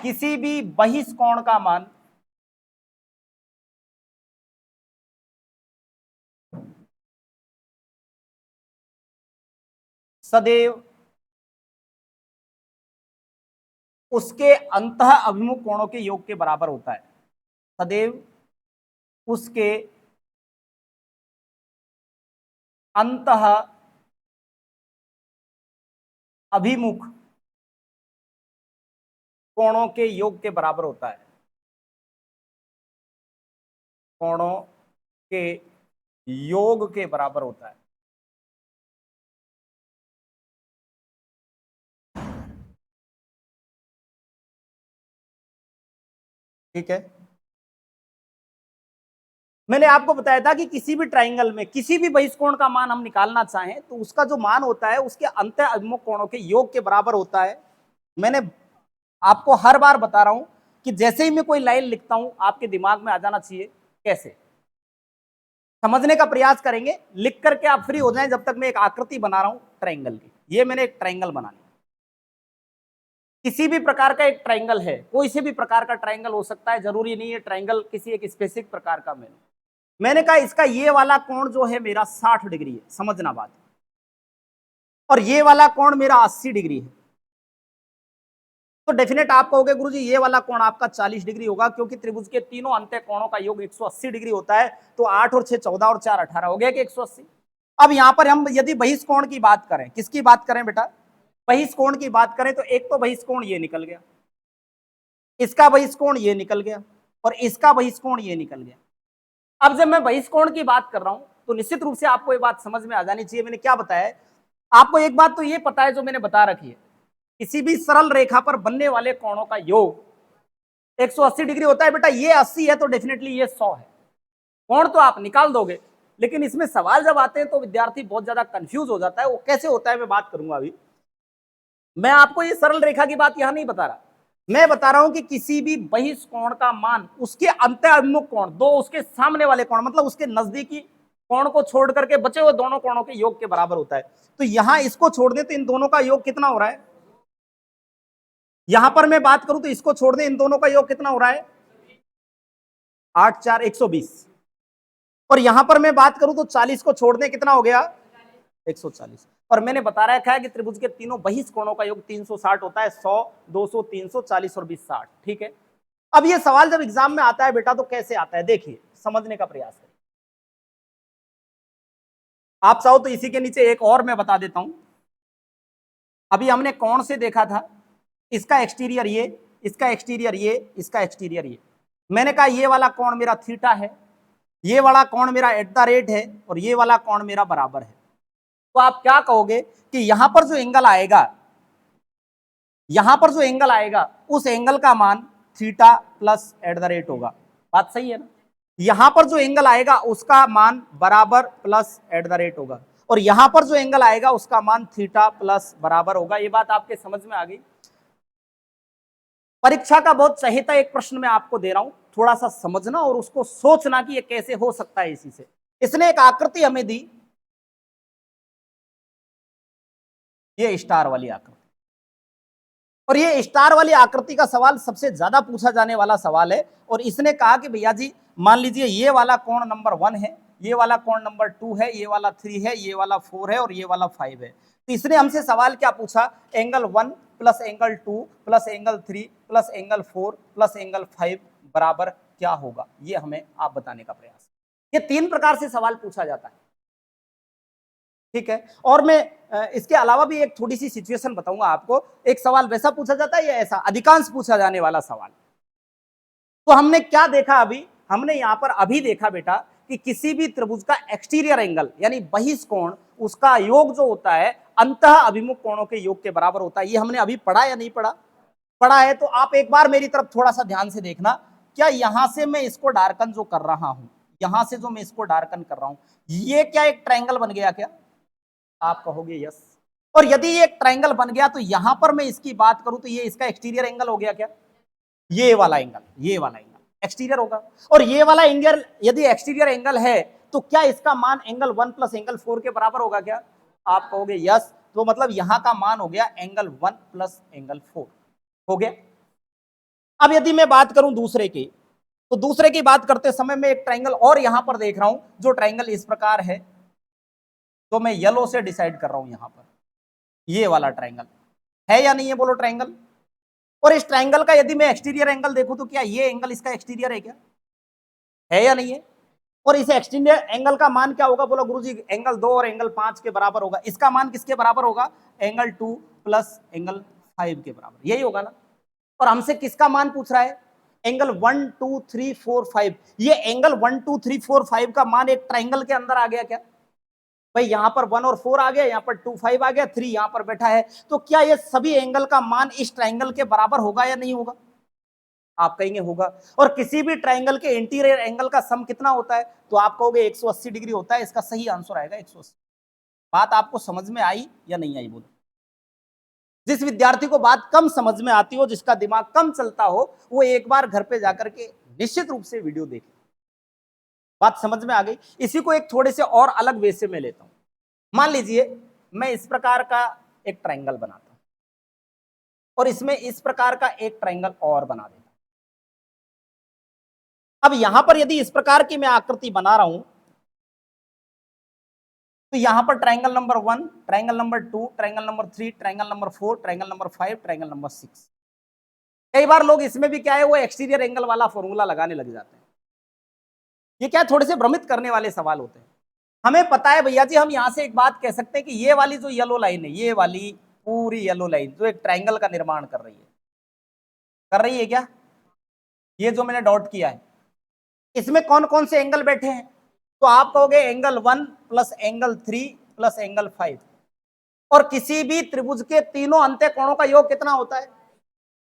किसी भी बहिष्कोण का मान सदैव उसके अंतः अभिमुख कोणों के योग के बराबर होता है। सदैव उसके अंतः अभिमुख कोणों के योग के बराबर होता है। कोणों के योग के बराबर होता है। ठीक है, मैंने आपको बताया था कि किसी भी ट्राइंगल में किसी भी बहिष्कोण का मान हम निकालना चाहें तो उसका जो मान होता है उसके अंतः अभिमुख कोणों के योग के बराबर होता है। मैंने आपको हर बार बता रहा हूं कि जैसे ही मैं कोई लाइन लिखता हूं आपके दिमाग में आ जाना चाहिए। कैसे समझने का प्रयास करेंगे, लिख करके आप फ्री हो जाएं जब तक मैं एक आकृति बना रहा हूं ट्राइंगल की। ये मैंने एक ट्राइंगल बना लिया। किसी भी प्रकार का एक ट्राइंगल है, कोई से भी प्रकार का ट्राइंगल हो सकता है, जरूरी नहीं है ट्राइंगल किसी एक स्पेसिफिक प्रकार का। मैंने कहा इसका ये वाला कोण जो है मेरा 60 डिग्री है, समझना बात, और ये वाला कोण मेरा 80 डिग्री है। तो डेफिनेट आप कहोगे गुरुजी ये वाला कोण आपका 40 डिग्री होगा, क्योंकि त्रिभुज के तीनों अंत्य कोणों का योग 180 डिग्री होता है। तो 8 और 6 14 और 4 18 हो गया कि 180। अब यहां पर हम यदि बहिष्कोण की बात करें, किसकी बात करें बेटा, बहिष्कोण की बात करें, तो एक तो बहिष्कोण ये निकल गया, इसका बहिष्कोण ये निकल गया, और इसका बहिष्कोण ये निकल गया। अब जब मैं बहिष्कोण की बात कर रहा हूं तो निश्चित रूप से आपको ये बात समझ में आ जानी चाहिए। मैंने क्या बताया है आपको, एक बात तो ये पता है जो मैंने बता रखी है, किसी भी सरल रेखा पर बनने वाले कोणों का योग 180 डिग्री होता है। बेटा ये 80 है तो डेफिनेटली ये 100 है। कोण तो आप निकाल दोगे, लेकिन इसमें सवाल जब आते हैं तो विद्यार्थी बहुत ज्यादा कंफ्यूज हो जाता है। वो कैसे होता है मैं बात करूंगा अभी। मैं आपको ये सरल रेखा की बात यहां नहीं बता रहा, मैं बता रहा हूं कि किसी भी बहिष्कोण का मान उसके अंतः अभिमुख कोण, दो उसके सामने वाले कोण, मतलब उसके नजदीकी कोण को छोड़ करके बचे हुए दोनों कोणों के योग के बराबर होता है। तो यहां इसको छोड़ दे तो इन दोनों का योग कितना हो रहा है, यहां पर मैं बात करूं तो इसको छोड़ दे इन दोनों का योग कितना हो रहा है, 8 4 120। और यहां पर मैं बात करूं तो 40 को छोड़ दे कितना हो गया 140। और मैंने बता रखा है कि त्रिभुज के तीनों बहिष्कोणों का योग 360 होता है, 100 200 300 40 और 20 60। ठीक है, अब ये सवाल जब एग्जाम में आता है बेटा तो कैसे आता है, देखिए समझने का प्रयास करिए। आप चाहो तो इसी के नीचे एक और मैं बता देता हूं। अभी हमने कोण से देखा था, इसका एक्सटीरियर ये, इसका एक्सटीरियर ये, इसका एक्सटीरियर ये। मैंने कहा ये वाला कोण मेरा थीटा है, ये वाला कोण मेरा एट द रेट है, और ये वाला कोण मेरा बराबर है। तो आप क्या कहोगे कि यहां पर जो एंगल आएगा, यहां पर जो एंगल आएगा उस एंगल का मान theta plus at the rate होगा। बात सही है ना, यहां पर जो एंगल आएगा उसका मान बराबर प्लस एट द रेट होगा, और यहां पर जो एंगल आएगा उसका मान थीटा प्लस बराबर होगा। ये बात आपके समझ में आ गई। परीक्षा का बहुत सहिता एक प्रश्न मैं आपको दे रहा हूं, थोड़ा सा समझना और उसको सोचना कि ये कैसे हो सकता है। इसी से इसने एक आकृति हमें दी, ये स्टार वाली आकृति, और ये स्टार वाली आकृति का सवाल सबसे ज्यादा पूछा जाने वाला सवाल है। और इसने कहा कि भैया जी मान लीजिए ये वाला कोण नंबर 1 है, ये वाला कोण नंबर 2 है, ये वाला 3 है, ये वाला 4 है, और ये वाला 5 है। तो इसने हमसे सवाल क्या पूछा, angle 1 plus angle 2 plus angle 3 plus angle 4 plus angle 5 बराबर क्या होगा, ये हमें आप बताने का प्रयास। ये 3 प्रकार से सवाल पूछा जाता है। ठीक है, और मैं इसके अलावा भी एक थोड़ी सी सिचुएशन बताऊंगा आपको। एक सवाल वैसा पूछा जाता है या ऐसा, अधिकांश पूछा जाने वाला सवाल। तो हमने क्या देखा अभी, हमने यहां पर अभी देखा बेटा कि किसी भी त्रिभुज का एक्सटीरियर एंगल यानी बहिष्कोण, उसका योग जो होता है अंतः अभिमुख कोणों के योग के बराबर होता है। ये हमने अभी पढ़ा या नहीं पढ़ा, पढ़ा है। तो आप एक बार मेरी तरफ थोड़ा सा ध्यान से देखना, क्या यहां से मैं इसको डार्कन जो कर रहा हूं, यहां से जो मैं इसको डार्कन कर रहा हूं, ये क्या एक ट्रायंगल बन गया क्या, आप कहोगे यस। और यदि ये एक ट्रायंगल बन गया तो यहां पर मैं इसकी बात करूं तो ये इसका एक्सटीरियर एंगल हो गया क्या, ये वाला एंगल, ये वाला एंगल एक्सटीरियर होगा। और ये वाला एंगल यदि एक्सटीरियर एंगल है तो क्या इसका मान एंगल 1 प्लस एंगल 4 के बराबर होगा क्या, आप कहोगे यस। तो मतलब यहां का मान हो गया एंगल 1 प्लस एंगल 4 हो गया। अब यदि मैं बात करूं दूसरे की, तो दूसरे की बात करते समय मैं एक ट्राइंगल और यहां पर देख रहा हूं, जो ट्राइंगल इस प्रकार है, तो मैं येलो से डिसाइड कर रहा हूं यहां पर, ये वाला ट्राइंगल है या नहीं है, बोलो ट्राइंगल। और इस ट्राइंगल का यदि मैं एक्सटीरियर एंगल देखूं तो क्या ये एंगल इसका एक्सटीरियर है क्या, है या नहीं है। और इस एक्सटीरियर एंगल का मान क्या होगा, बोलो गुरुजी एंगल 2 और एंगल 5 के बराबर होगा। इसका मान किसके बराबर होगा, एंगल 2 प्लस एंगल 5 के बराबर, यही होगा ना। और हमसे किसका मान पूछ रहा है, एंगल 1 2 3 4 5। ये एंगल 1 2 3 4 5 का मान एक ट्राइंगल के अंदर आ गया क्या, भाई यहां पर 1 और 4 आ गया, यहां पर 2 5 आ गया, 3 यहां पर बैठा है, तो क्या ये सभी एंगल का मान इस ट्राइंगल के बराबर होगा या नहीं होगा, आप कहेंगे होगा। और किसी भी ट्राइंगल के इंटीरियर एंगल का सम कितना होता है, तो आप कहोगे 180 डिग्री होता है, इसका सही आंसर आएगा 180। बात आपको समझ में आई या नहीं आई, बोलो। जिस विद्यार्थी को बात कम समझ में आती हो, जिसका दिमाग कम चलता हो, वो एक बार घर पे जाकर के निश्चित रूप से वीडियो देखे। बात समझ में आ गई। इसी को एक थोड़े से और अलग वे से मैं लेता हूं। मान लीजिए मैं इस प्रकार का एक ट्राइंगल बनाता हूं और इसमें इस प्रकार का एक ट्राइंगल और बना देता हूं। अब यहां पर यदि इस प्रकार की मैं आकृति बना रहा हूं, तो यहां पर triangle number 1, triangle number 2, triangle number 3, triangle number 4, triangle number 5, triangle number 6। कई बार लोग इसमें भी क्या है, वो एक्सटीरियर एंगल वाला फॉर्मूला लगाने लग जाते हैं। ये क्या थोड़े से भ्रमित करने वाले सवाल होते हैं। हमें पता है भैया जी, हम यहां से एक बात कह सकते हैं कि ये वाली जो येलो लाइन है, ये वाली पूरी येलो लाइन जो एक ट्राइंगल का निर्माण कर रही है क्या, ये जो मैंने डॉट किया है, इसमें कौन कौन से एंगल बैठे हैं, तो आप कहोगे angle 1 plus angle 3 plus angle 5। और किसी भी त्रिभुज के तीनों अंत्य कोणों का योग कितना होता है,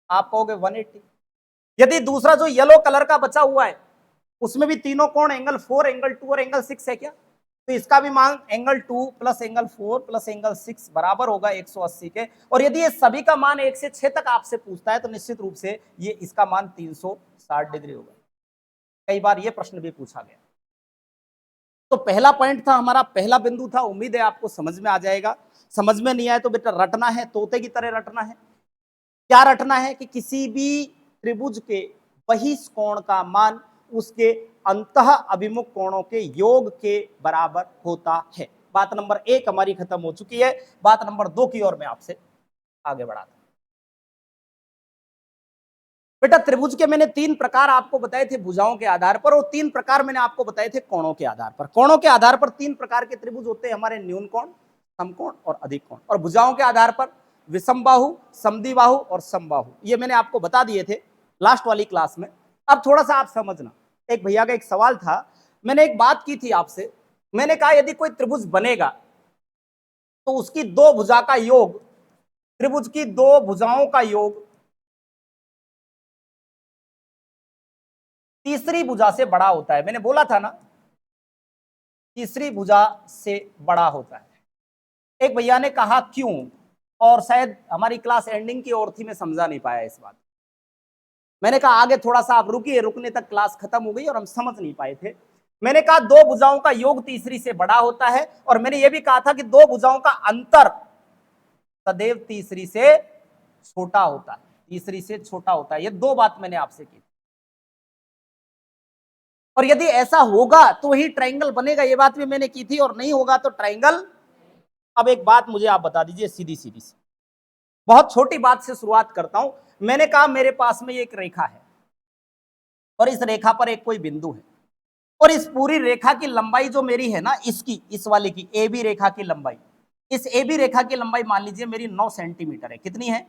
आप कहोगे 180। यदि दूसरा जो येलो कलर का बचा हुआ है, उसमें भी तीनों कोण एंगल 4, एंगल 2 और एंगल 6 है क्या, तो इसका भी मान angle 2 plus angle 4 plus angle 6 बराबर होगा 180 के। और यदि ये सभी का मान 1 से 6 तक आपसे पूछता है, तो निश्चित रूप से ये इसका मान 360 डिग्री होगा। कई बार ये प्रश्न भी पूछा गया। तो पहला पॉइंट था हमारा, पहला बिंदु था, उम्मीद है आपको समझ में आ जाएगा। समझ में नहीं आए तो बेटा रटना है, तोते की तरह रटना है। क्या रटना है कि किसी भी त्रिभुज के बहिष्कोण का मान उसके अंतः अभिमुख कोणों के योग के बराबर होता है। बात नंबर 1 हमारी खत्म हो चुकी है। बात नंबर 2 की ओर मैं आपसे आगे बढ़ाता हूं। बेटा त्रिभुज के मैंने 3 प्रकार आपको बताए थे भुजाओं के आधार पर, और 3 प्रकार मैंने आपको बताए थे कोणों के आधार पर। कोणों के आधार पर 3 प्रकार के त्रिभुज होते हैं हमारे, न्यून कोण, समकोण और अधिक कोण। और भुजाओं के आधार पर विषमबाहु, समद्विबाहु और समबाहु, ये मैंने आपको बता दिए थे लास्ट वाली क्लास में। अब थोड़ा सा आप समझना। एक भैया का एक सवाल था, मैंने एक बात की थी आपसे, मैंने कहा यदि कोई त्रिभुज बनेगा तो उसकी 2 भुजा का योग, त्रिभुज की 2 भुजाओं का योग तीसरी भुजा से बड़ा होता है। मैंने बोला था ना, तीसरी भुजा से बड़ा होता है। एक भैया ने कहा क्यों, और शायद हमारी क्लास एंडिंग की ओर थी, मैं समझा नहीं पाया इस बात। मैंने कहा आगे थोड़ा सा आप रुकिए, रुकने तक क्लास खत्म हो गई और हम समझ नहीं पाए थे। मैंने कहा 2 भुजाओं का योग तीसरी से बड़ा होता है, और मैंने यह भी कहा था कि 2 भुजाओं का अंतर सदैव तीसरी से छोटा होता है, तीसरी से छोटा होता है। ये 2 बात मैंने आपसे की। और यदि ऐसा होगा तो ही ट्राइंगल बनेगा, ये बात भी मैंने की थी, और नहीं होगा तो ट्राइंगल। अब एक बात मुझे आप बता दीजिए सीधी सीधी सी, बहुत छोटी बात से शुरुआत करता हूं। मैंने कहा मेरे पास में एक रेखा है और इस रेखा पर एक कोई बिंदु है, और इस पूरी रेखा की लंबाई जो मेरी है ना, इसकी, इस वाले की ए बी रेखा की लंबाई, इस ए बी रेखा की लंबाई मान लीजिए मेरी 9 सेंटीमीटर है। कितनी है,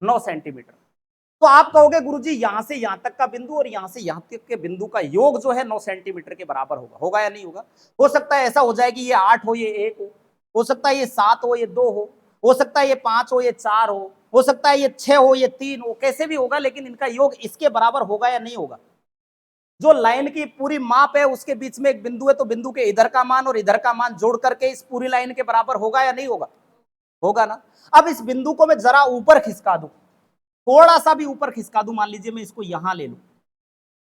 9 सेंटीमीटर। तो आप कहोगे गुरुजी यहां से यहां तक का बिंदु और यहां से यहां तक के बिंदु का योग जो है 9 सेंटीमीटर के बराबर होगा, होगा या नहीं होगा। हो सकता है ऐसा हो जाए कि ये 8 हो, ये 1 हो सकता है ये 7 हो, ये 2 हो सकता है ये 5 हो, ये 4 हो सकता है ये 6 हो, ये 3 हो, कैसे भी होगा, लेकिन इनका योग इसके बराबर होगा या नहीं होगा। जो लाइन की पूरी माप है उसके बीच में एक बिंदु है, तो बिंदु के इधर का मान और इधर का मान जोड़ करके इस पूरी लाइन के बराबर होगा या नहीं होगा, होगा ना। अब इस बिंदु को मैं जरा ऊपर खिसका दूं, थोड़ा सा भी ऊपर खिसका दूं, मान लीजिए मैं इसको यहां ले लूं,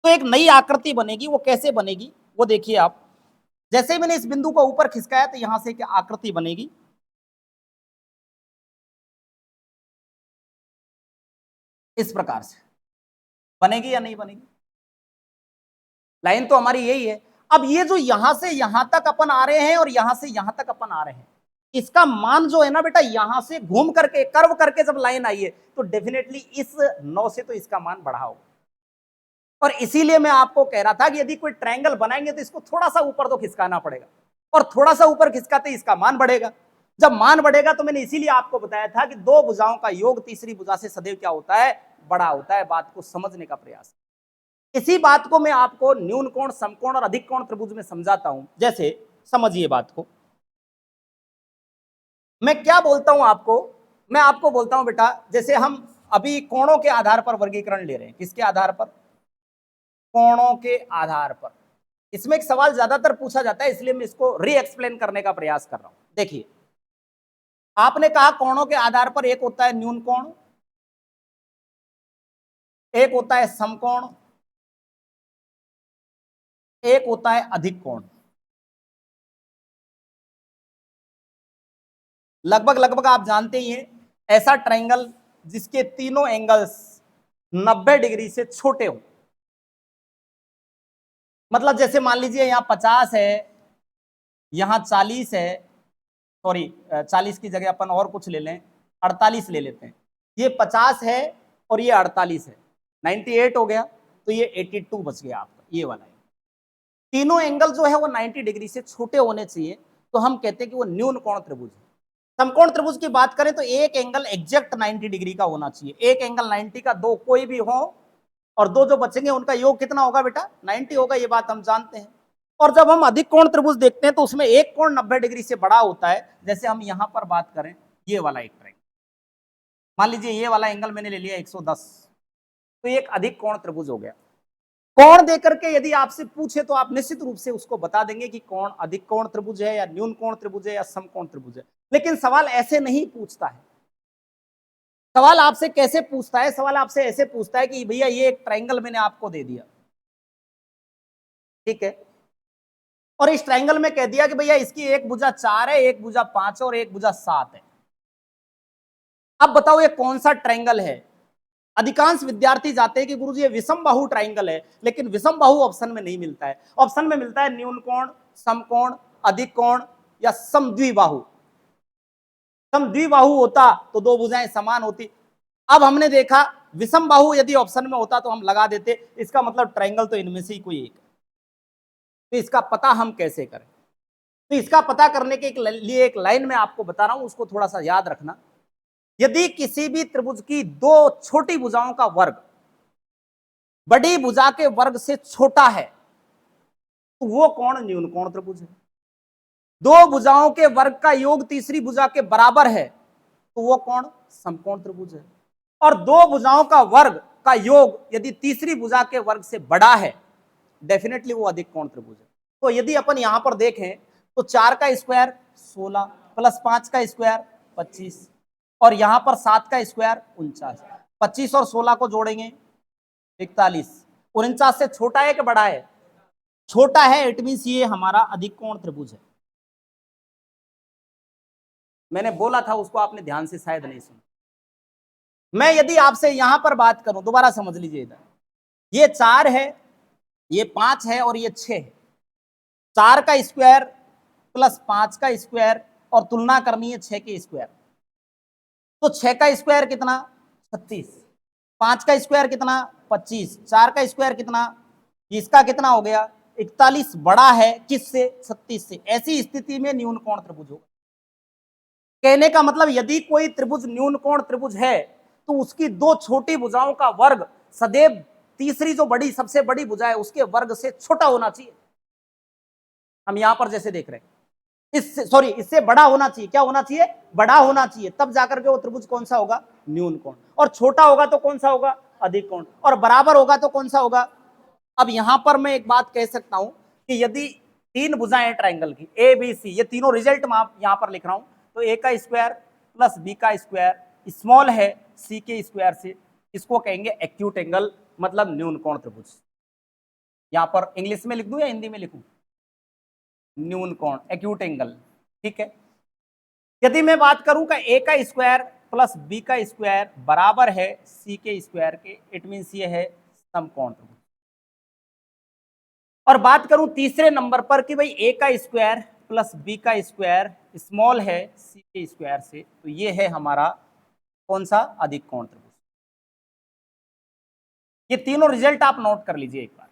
तो एक नई आकृति बनेगी। वो कैसे बनेगी वो देखिए आप। जैसे ही मैंने इस बिंदु को ऊपर खिसकाया तो यहां से एक आकृति बनेगी, इस प्रकार से। बनेगी या नहीं बनेगी? लाइन तो हमारी यही है। अब ये जो यहां से यहां तक अपन आ रहे हैं और यहां से यहां तक अपन आ रहे हैं, इसका मान जो है ना बेटा, यहां से घूम करके कर्व करके जब लाइन आई है तो डेफिनेटली इस 9 से तो इसका मान बढ़ा होगा। और इसीलिए मैं आपको कह रहा था कि यदि कोई ट्रायंगल बनाएंगे तो इसको थोड़ा सा ऊपर तो खिसकाना पड़ेगा, और थोड़ा सा ऊपर खिसकाते इसका मान बढ़ेगा। जब मान बढ़ेगा तो मैंने इसीलिए आपको बताया था कि दो भुजाओं का योग तीसरी भुजा से सदैव क्या होता है, बड़ा होता है। बात को समझने का प्रयास। इसी बात को मैं आपको न्यून कोण, समकोण और अधिक कोण त्रिभुज में समझाता हूं। जैसे समझिए बात को, मैं क्या बोलता हूं आपको, मैं आपको बोलता हूं बेटा, जैसे हम अभी कोणों के आधार पर वर्गीकरण ले रहे हैं। किसके आधार पर? कोणों के आधार पर। इसमें एक सवाल ज्यादातर पूछा जाता है, इसलिए मैं इसको री एक्सप्लेन करने का प्रयास कर रहा हूं। देखिए, आपने कहा कोणों के आधार पर एक होता है न्यून कोण, एक होता है समकोण, एक होता है अधिक कोण। लगभग लगभग आप जानते ही हैं, ऐसा ट्रायंगल जिसके तीनों एंगल्स 90 डिग्री से छोटे हो। मतलब जैसे मान लीजिए यहां 50 है, यहां 40 है, सॉरी 40 की जगह अपन और कुछ ले लें, 48 ले लेते हैं। ये 50 है और ये 48 है, 98 हो गया, तो ये 82 बच गया आपका, ये वाला है। तीनों एंगल जो है वो 90 डिग्री से छोटे होने चाहिए, तो हम कहते हैं कि वो न्यून कोण त्रिभुज है। समकोण त्रिभुज की बात करें तो एक एंगल एग्जैक्ट 90 डिग्री का होना चाहिए। एक एंगल 90 का, दो कोई भी हो, और दो जो बचेंगे उनका योग कितना होगा बेटा? 90 होगा, ये बात हम जानते हैं। और जब हम अधिक कोण त्रिभुज देखते हैं तो उसमें एक कोण 90 डिग्री से बड़ा होता है। जैसे हम यहां पर बात करें, ये वाला एक ट्रायंगल, मान लीजिए ये वाला एंगल मैंने ले लिया 110, तो ये एक अधिक कोण त्रिभुज हो गया। कोण देकर के यदि आपसे पूछे तो आप निश्चित रूप से उसको बता देंगे कि कौन अधिक कोण त्रिभुज है, या न्यून कोण त्रिभुज है, या समकोण त्रिभुज है। लेकिन सवाल ऐसे नहीं पूछता है। सवाल आपसे कैसे पूछता है? सवाल आपसे ऐसे पूछता है कि भैया ये एक ट्रायंगल मैंने आपको दे दिया, ठीक है, और इस ट्रायंगल में कह दिया कि भैया इसकी एक भुजा 4 है, एक भुजा 5 है और एक भुजा 7 है। अब बताओ ये कौन सा ट्रायंगल है? अधिकांश विद्यार्थी जाते हैं कि गुरुजी ये विषम बाहु ट्रायंगल है, लेकिन विषम बाहु ऑप्शन में नहीं मिलता है। ऑप्शन में मिलता है न्यून कोण, समकोण, अधिक कोण या समद्विबाहु। समद्विबाहु होता तो दो भुजाएं समान होती। अब हमने देखा विषम बाहु यदि ऑप्शन में होता तो हम लगा देते, इसका मतलब ट्रायंगल तो इनमें से ही कोई एक है। तो इसका पता हम कैसे करें? तो इसका पता करने के लिए एक लाइन मैं आपको बता रहा हूं, उसको थोड़ा सा याद रखना। यदि किसी भी त्रिभुज की दो छोटी भुजाओं का वर्ग बड़ी भुजा के वर्ग से छोटा है तो वो कोण न्यून कोण त्रिभुज है। दो भुजाओं के वर्ग का योग तीसरी भुजा के बराबर है तो वो कोण समकोण त्रिभुज है। और दो भुजाओं का वर्ग का योग यदि तीसरी भुजा के वर्ग से बड़ा है, डेफिनेटली वो अधिक कोण त्रिभुज है। तो यदि अपन यहां पर देखें तो 4 का स्क्वायर 16 प्लस 5 का स्क्वायर 25, और यहां पर 7 का स्क्वायर 49। 25 और 16 को जोड़ेंगे 41। 49 से छोटा है कि बड़ा है? छोटा है, इट मींस ये हमारा अधिक कोण त्रिभुज है। मैंने बोला था उसको आपने ध्यान से शायद नहीं सुना। मैं यदि आपसे यहां पर बात करूं, दोबारा समझ लीजिए, इधर ये 4 है, ये 5 है और ये 6 है। 4 का स्क्वायर प्लस 5 का स्क्वायर, और तुलना करनी है 6 के स्क्वायर। तो 6 का स्क्वायर कितना? 36। 5 का स्क्वायर कितना? 25। 4 का स्क्वायर कितना? इसका कितना हो गया? 41। बड़ा है किससे? 36 से। ऐसी स्थिति में न्यून कोण त्रिभुज होगा। कहने का मतलब यदि कोई त्रिभुज न्यून कोण त्रिभुज है तो उसकी दो छोटी भुजाओं का वर्ग सदैव तीसरी जो बड़ी, सबसे बड़ी भुजा है उसके वर्ग से छोटा होना चाहिए। हम यहां पर जैसे देख रहे हैं, इससे सॉरी इससे बड़ा होना चाहिए। क्या होना चाहिए? बड़ा होना चाहिए, तब जाकर के वो त्रिभुज कौन सा होगा? न्यून कोण। और छोटा होगा तो कौन सा होगा? अधिक कोण। और बराबर होगा तो कौन सा होगा? अब यहां पर मैं एक बात कह सकता हूं कि यदि तीन भुजाएं ट्रायंगल की ए बी सी, ये तीनों रिजल्ट मैं यहां पर लिख रहा हूं, तो ए का स्क्वायर प्लस बी का स्क्वायर स्मॉल है सी के स्क्वायर से, इसको कहेंगे एक्यूट एंगल, मतलब न्यून कोण त्रिभुज। यहां पर इंग्लिश में लिख दूं या हिंदी में लिखूं? न्यून कोण, एक्यूट एंगल, ठीक है। यदि मैं बात करूं का ए का स्क्वायर प्लस बी का स्क्वायर बराबर है सी के स्क्वायर के, इट मीन्स ये है समकोण त्रिभुज। और बात करूं तीसरे नंबर पर कि भाई ए का स्क्वायर प्लस बी का स्क्वायर स्मॉल है सी के स्क्वायर से, तो ये है हमारा कौन सा अधिक कोण त्रिभुज। ये तीनों रिजल्ट आप नोट कर लीजिए एक बार,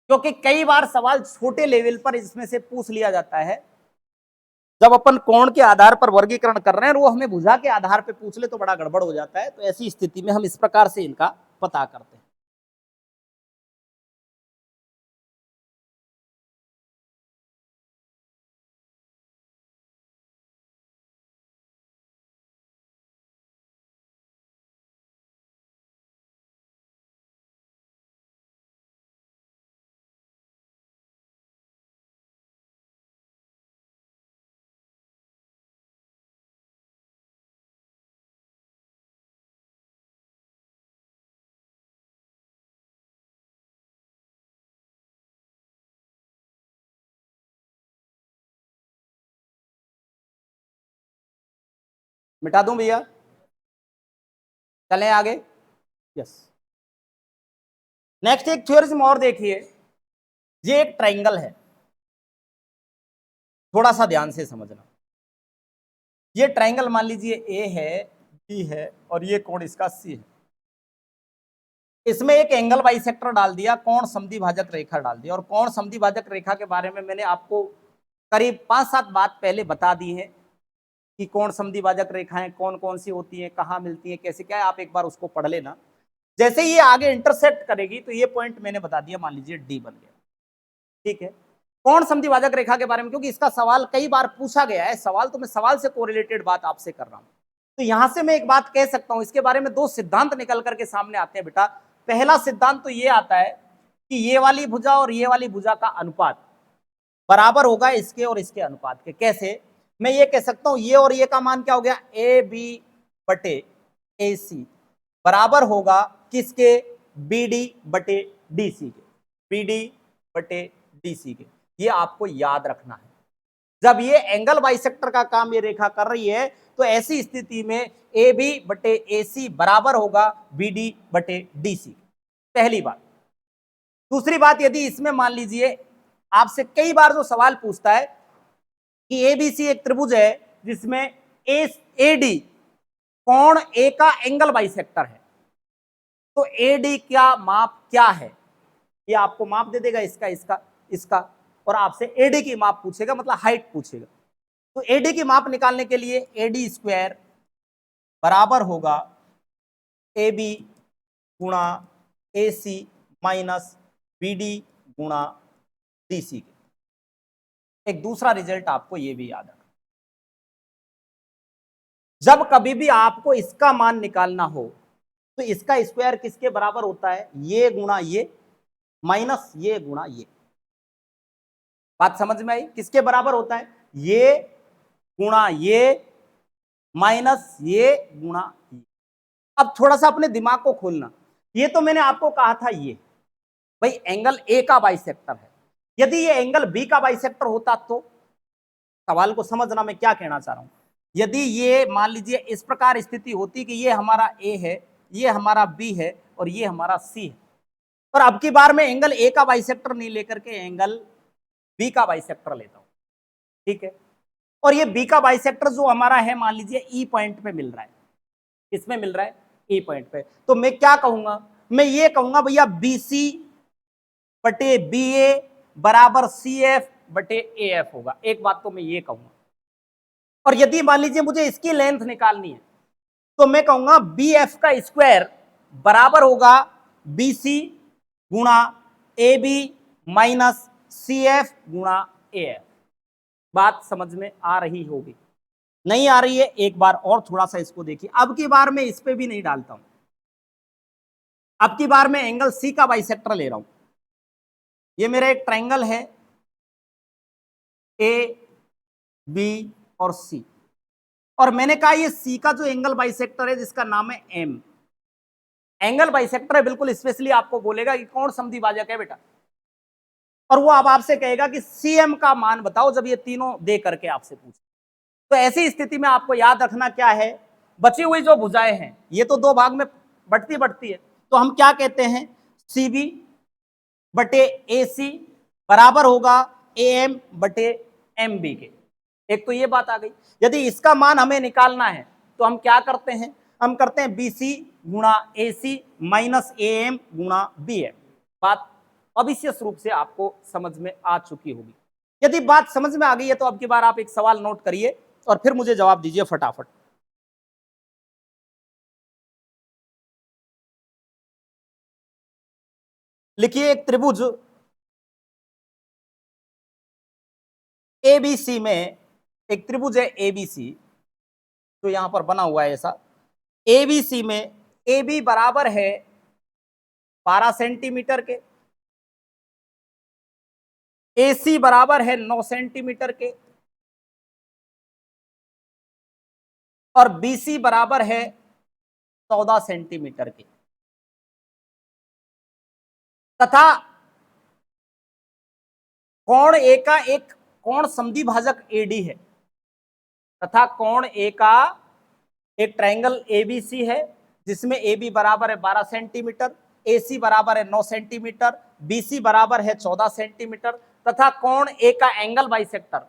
क्योंकि कई बार सवाल छोटे लेवल पर इसमें से पूछ लिया जाता है। जब अपन कोण के आधार पर वर्गीकरण कर रहे हैं और वो हमें भुजा के आधार पर पूछ ले तो बड़ा गड़बड़ हो जाता है। तो ऐसी स्थिति में हम इस प्रकार से इनका पता करते हैं। मिटा दूं भैया, चलें आगे। यस, नेक्स्ट एक थ्योरम और देखिए। ये एक ट्रायंगल है, थोड़ा सा ध्यान से समझना। ये ट्रायंगल मान लीजिए ए है, बी है और ये कोण इसका सी है। इसमें एक एंगल बाइसेक्टर डाल दिया, कोण समद्विभाजक रेखा डाल दिया। और कोण समद्विभाजक रेखा के बारे में मैंने आपको करीब 5-7 बात पहले बता दी है कि कोण समद्विभाजक रेखाएं कौन कौन सी होती हैं, कहाँ मिलती हैं, कैसे क्या है। आप एक बार उसको पढ़ लेना। जैसे ये आगे इंटरसेक्ट करेगी तो ये पॉइंट मैंने बता दिया, मान लीजिए डी बन गया। ठीक है, कोण समद्विभाजक रेखा के बारे में, क्योंकि इसका सवाल कई बार पूछा गया है। सवाल तो मैं सवाल से कोरिलेटेड बात आपसे कर रहा हूं। तो यहां से मैं एक बात कह सकता हूं, इसके बारे में 2 सिद्धांत निकल करके सामने आते हैं बेटा। पहला सिद्धांत तो ये आता है कि ये वाली भुजा और ये वाली भुजा का अनुपात बराबर होगा इसके और इसके अनुपात के। कैसे? मैं ये कह सकता हूं ये और ये का मान क्या हो गया, ए बी बटे ए सी बराबर होगा किसके, बी डी बटे डी सी के। बी डी बटे डी सी के, ये आपको याद रखना है। जब ये एंगल बाइसेक्टर का काम ये रेखा कर रही है तो ऐसी स्थिति में ए बी बटे ए सी बराबर होगा बी डी बटे डी सी। पहली बात। दूसरी बात, यदि इसमें मान लीजिए आपसे कई बार जो सवाल पूछता है कि ए बी सी एक त्रिभुज है जिसमें ए डी कोण ए का एंगल बाइसेक्टर है, तो ए डी का माप क्या है, ये आपको माप दे देगा इसका इसका इसका, और आपसे एडी की माप पूछेगा, मतलब हाइट पूछेगा। तो एडी की माप निकालने के लिए एडी स्क्वायर बराबर होगा ए बी गुणा ए सी माइनस बी डी गुणा डी सी के। एक दूसरा रिजल्ट आपको यह भी याद रखना, जब कभी भी आपको इसका मान निकालना हो तो इसका स्क्वायर किसके बराबर होता है, ये गुणा ये माइनस ये गुणा ये। बात समझ में आई? किसके बराबर होता है, ये गुणा ये माइनस ये गुणा ये। अब थोड़ा सा अपने दिमाग को खोलना। ये तो मैंने आपको कहा था ये भाई एंगल ए का बाइसेक्टर है। यदि ये एंगल बी का बाइसेक्टर होता तो, सवाल को समझना मैं क्या कहना चाह रहा हूं। यदि ये मान लीजिए इस प्रकार स्थिति होती कि ये हमारा ए है, ये हमारा बी है और ये हमारा सी है, और अब की बार मैं एंगल ए का बाइसेक्टर नहीं लेकर के एंगल बी का बाइसेक्टर लेता हूं। ठीक है, और ये बी का बाइसेक्टर जो हमारा है मान लीजिए ई पॉइंट पे मिल रहा है। किसमें मिल रहा है, ई पॉइंट पे। तो मैं क्या कहूंगा, मैं ये कहूंगा भैया बी सी बटे बी ए बराबर सी एफ बटे ए एफ होगा। एक बात तो मैं ये कहूंगा। और यदि मान लीजिए मुझे इसकी लेंथ निकालनी है तो मैं कहूंगा बी एफ का स्क्वायर बराबर होगा बी सी गुणा A B minus C F गुणा ए एफ। बात समझ में आ रही होगी, नहीं आ रही है एक बार और थोड़ा सा इसको देखिए। अब की बार मैं इस पे भी नहीं डालता हूं, अब की बार मैं एंगल सी का बाइसेक्टर ले रहा हूं। ये मेरा एक ट्रायंगल है ए बी और सी, और मैंने कहा ये सी का जो एंगल बाइसेक्टर है जिसका नाम है एम, एंगल बाइसेक्टर है, बिल्कुल स्पेशली आपको बोलेगा कि कौन समद्विभाजक है बेटा, और वो अब आपसे कहेगा कि सीएम का मान बताओ जब ये तीनों दे करके आपसे पूछे। तो ऐसी स्थिति में आपको याद रखना क्या है, बची हुई जो भुजाएं हैं ये तो दो भाग में बढ़ती है, तो हम क्या कहते हैं, सी बी बटे ए सी बराबर होगा ए एम बटे एम बी के। एक तो ये बात आ गई। यदि इसका मान हमें निकालना है तो हम क्या करते हैं, हम करते हैं बी सी गुणा ए सी माइनस ए एम गुणा बी एम। बात अविशेष रूप से आपको समझ में आ चुकी होगी। यदि बात समझ में आ गई है तो अब की बार आप एक सवाल नोट करिए और फिर मुझे जवाब दीजिए फटाफट। लिखिए, एक त्रिभुज एबीसी में, एक त्रिभुज है एबीसी तो यहां पर बना हुआ है ऐसा, एबीसी में ए बी बराबर है 12 सेंटीमीटर के, ए सी बराबर है 9 सेंटीमीटर के और बी सी बराबर है 14 सेंटीमीटर के, तथा कोण ए का एक कोण समद्विभाजक एडी है, तथा कोण ए का एक ट्रायंगल एबीसी है जिसमें ए बी बराबर है 12 सेंटीमीटर, ए सी बराबर है 9 सेंटीमीटर, बी सी बराबर है 14 सेंटीमीटर, तथा कोण ए का एंगल बाइसेक्टर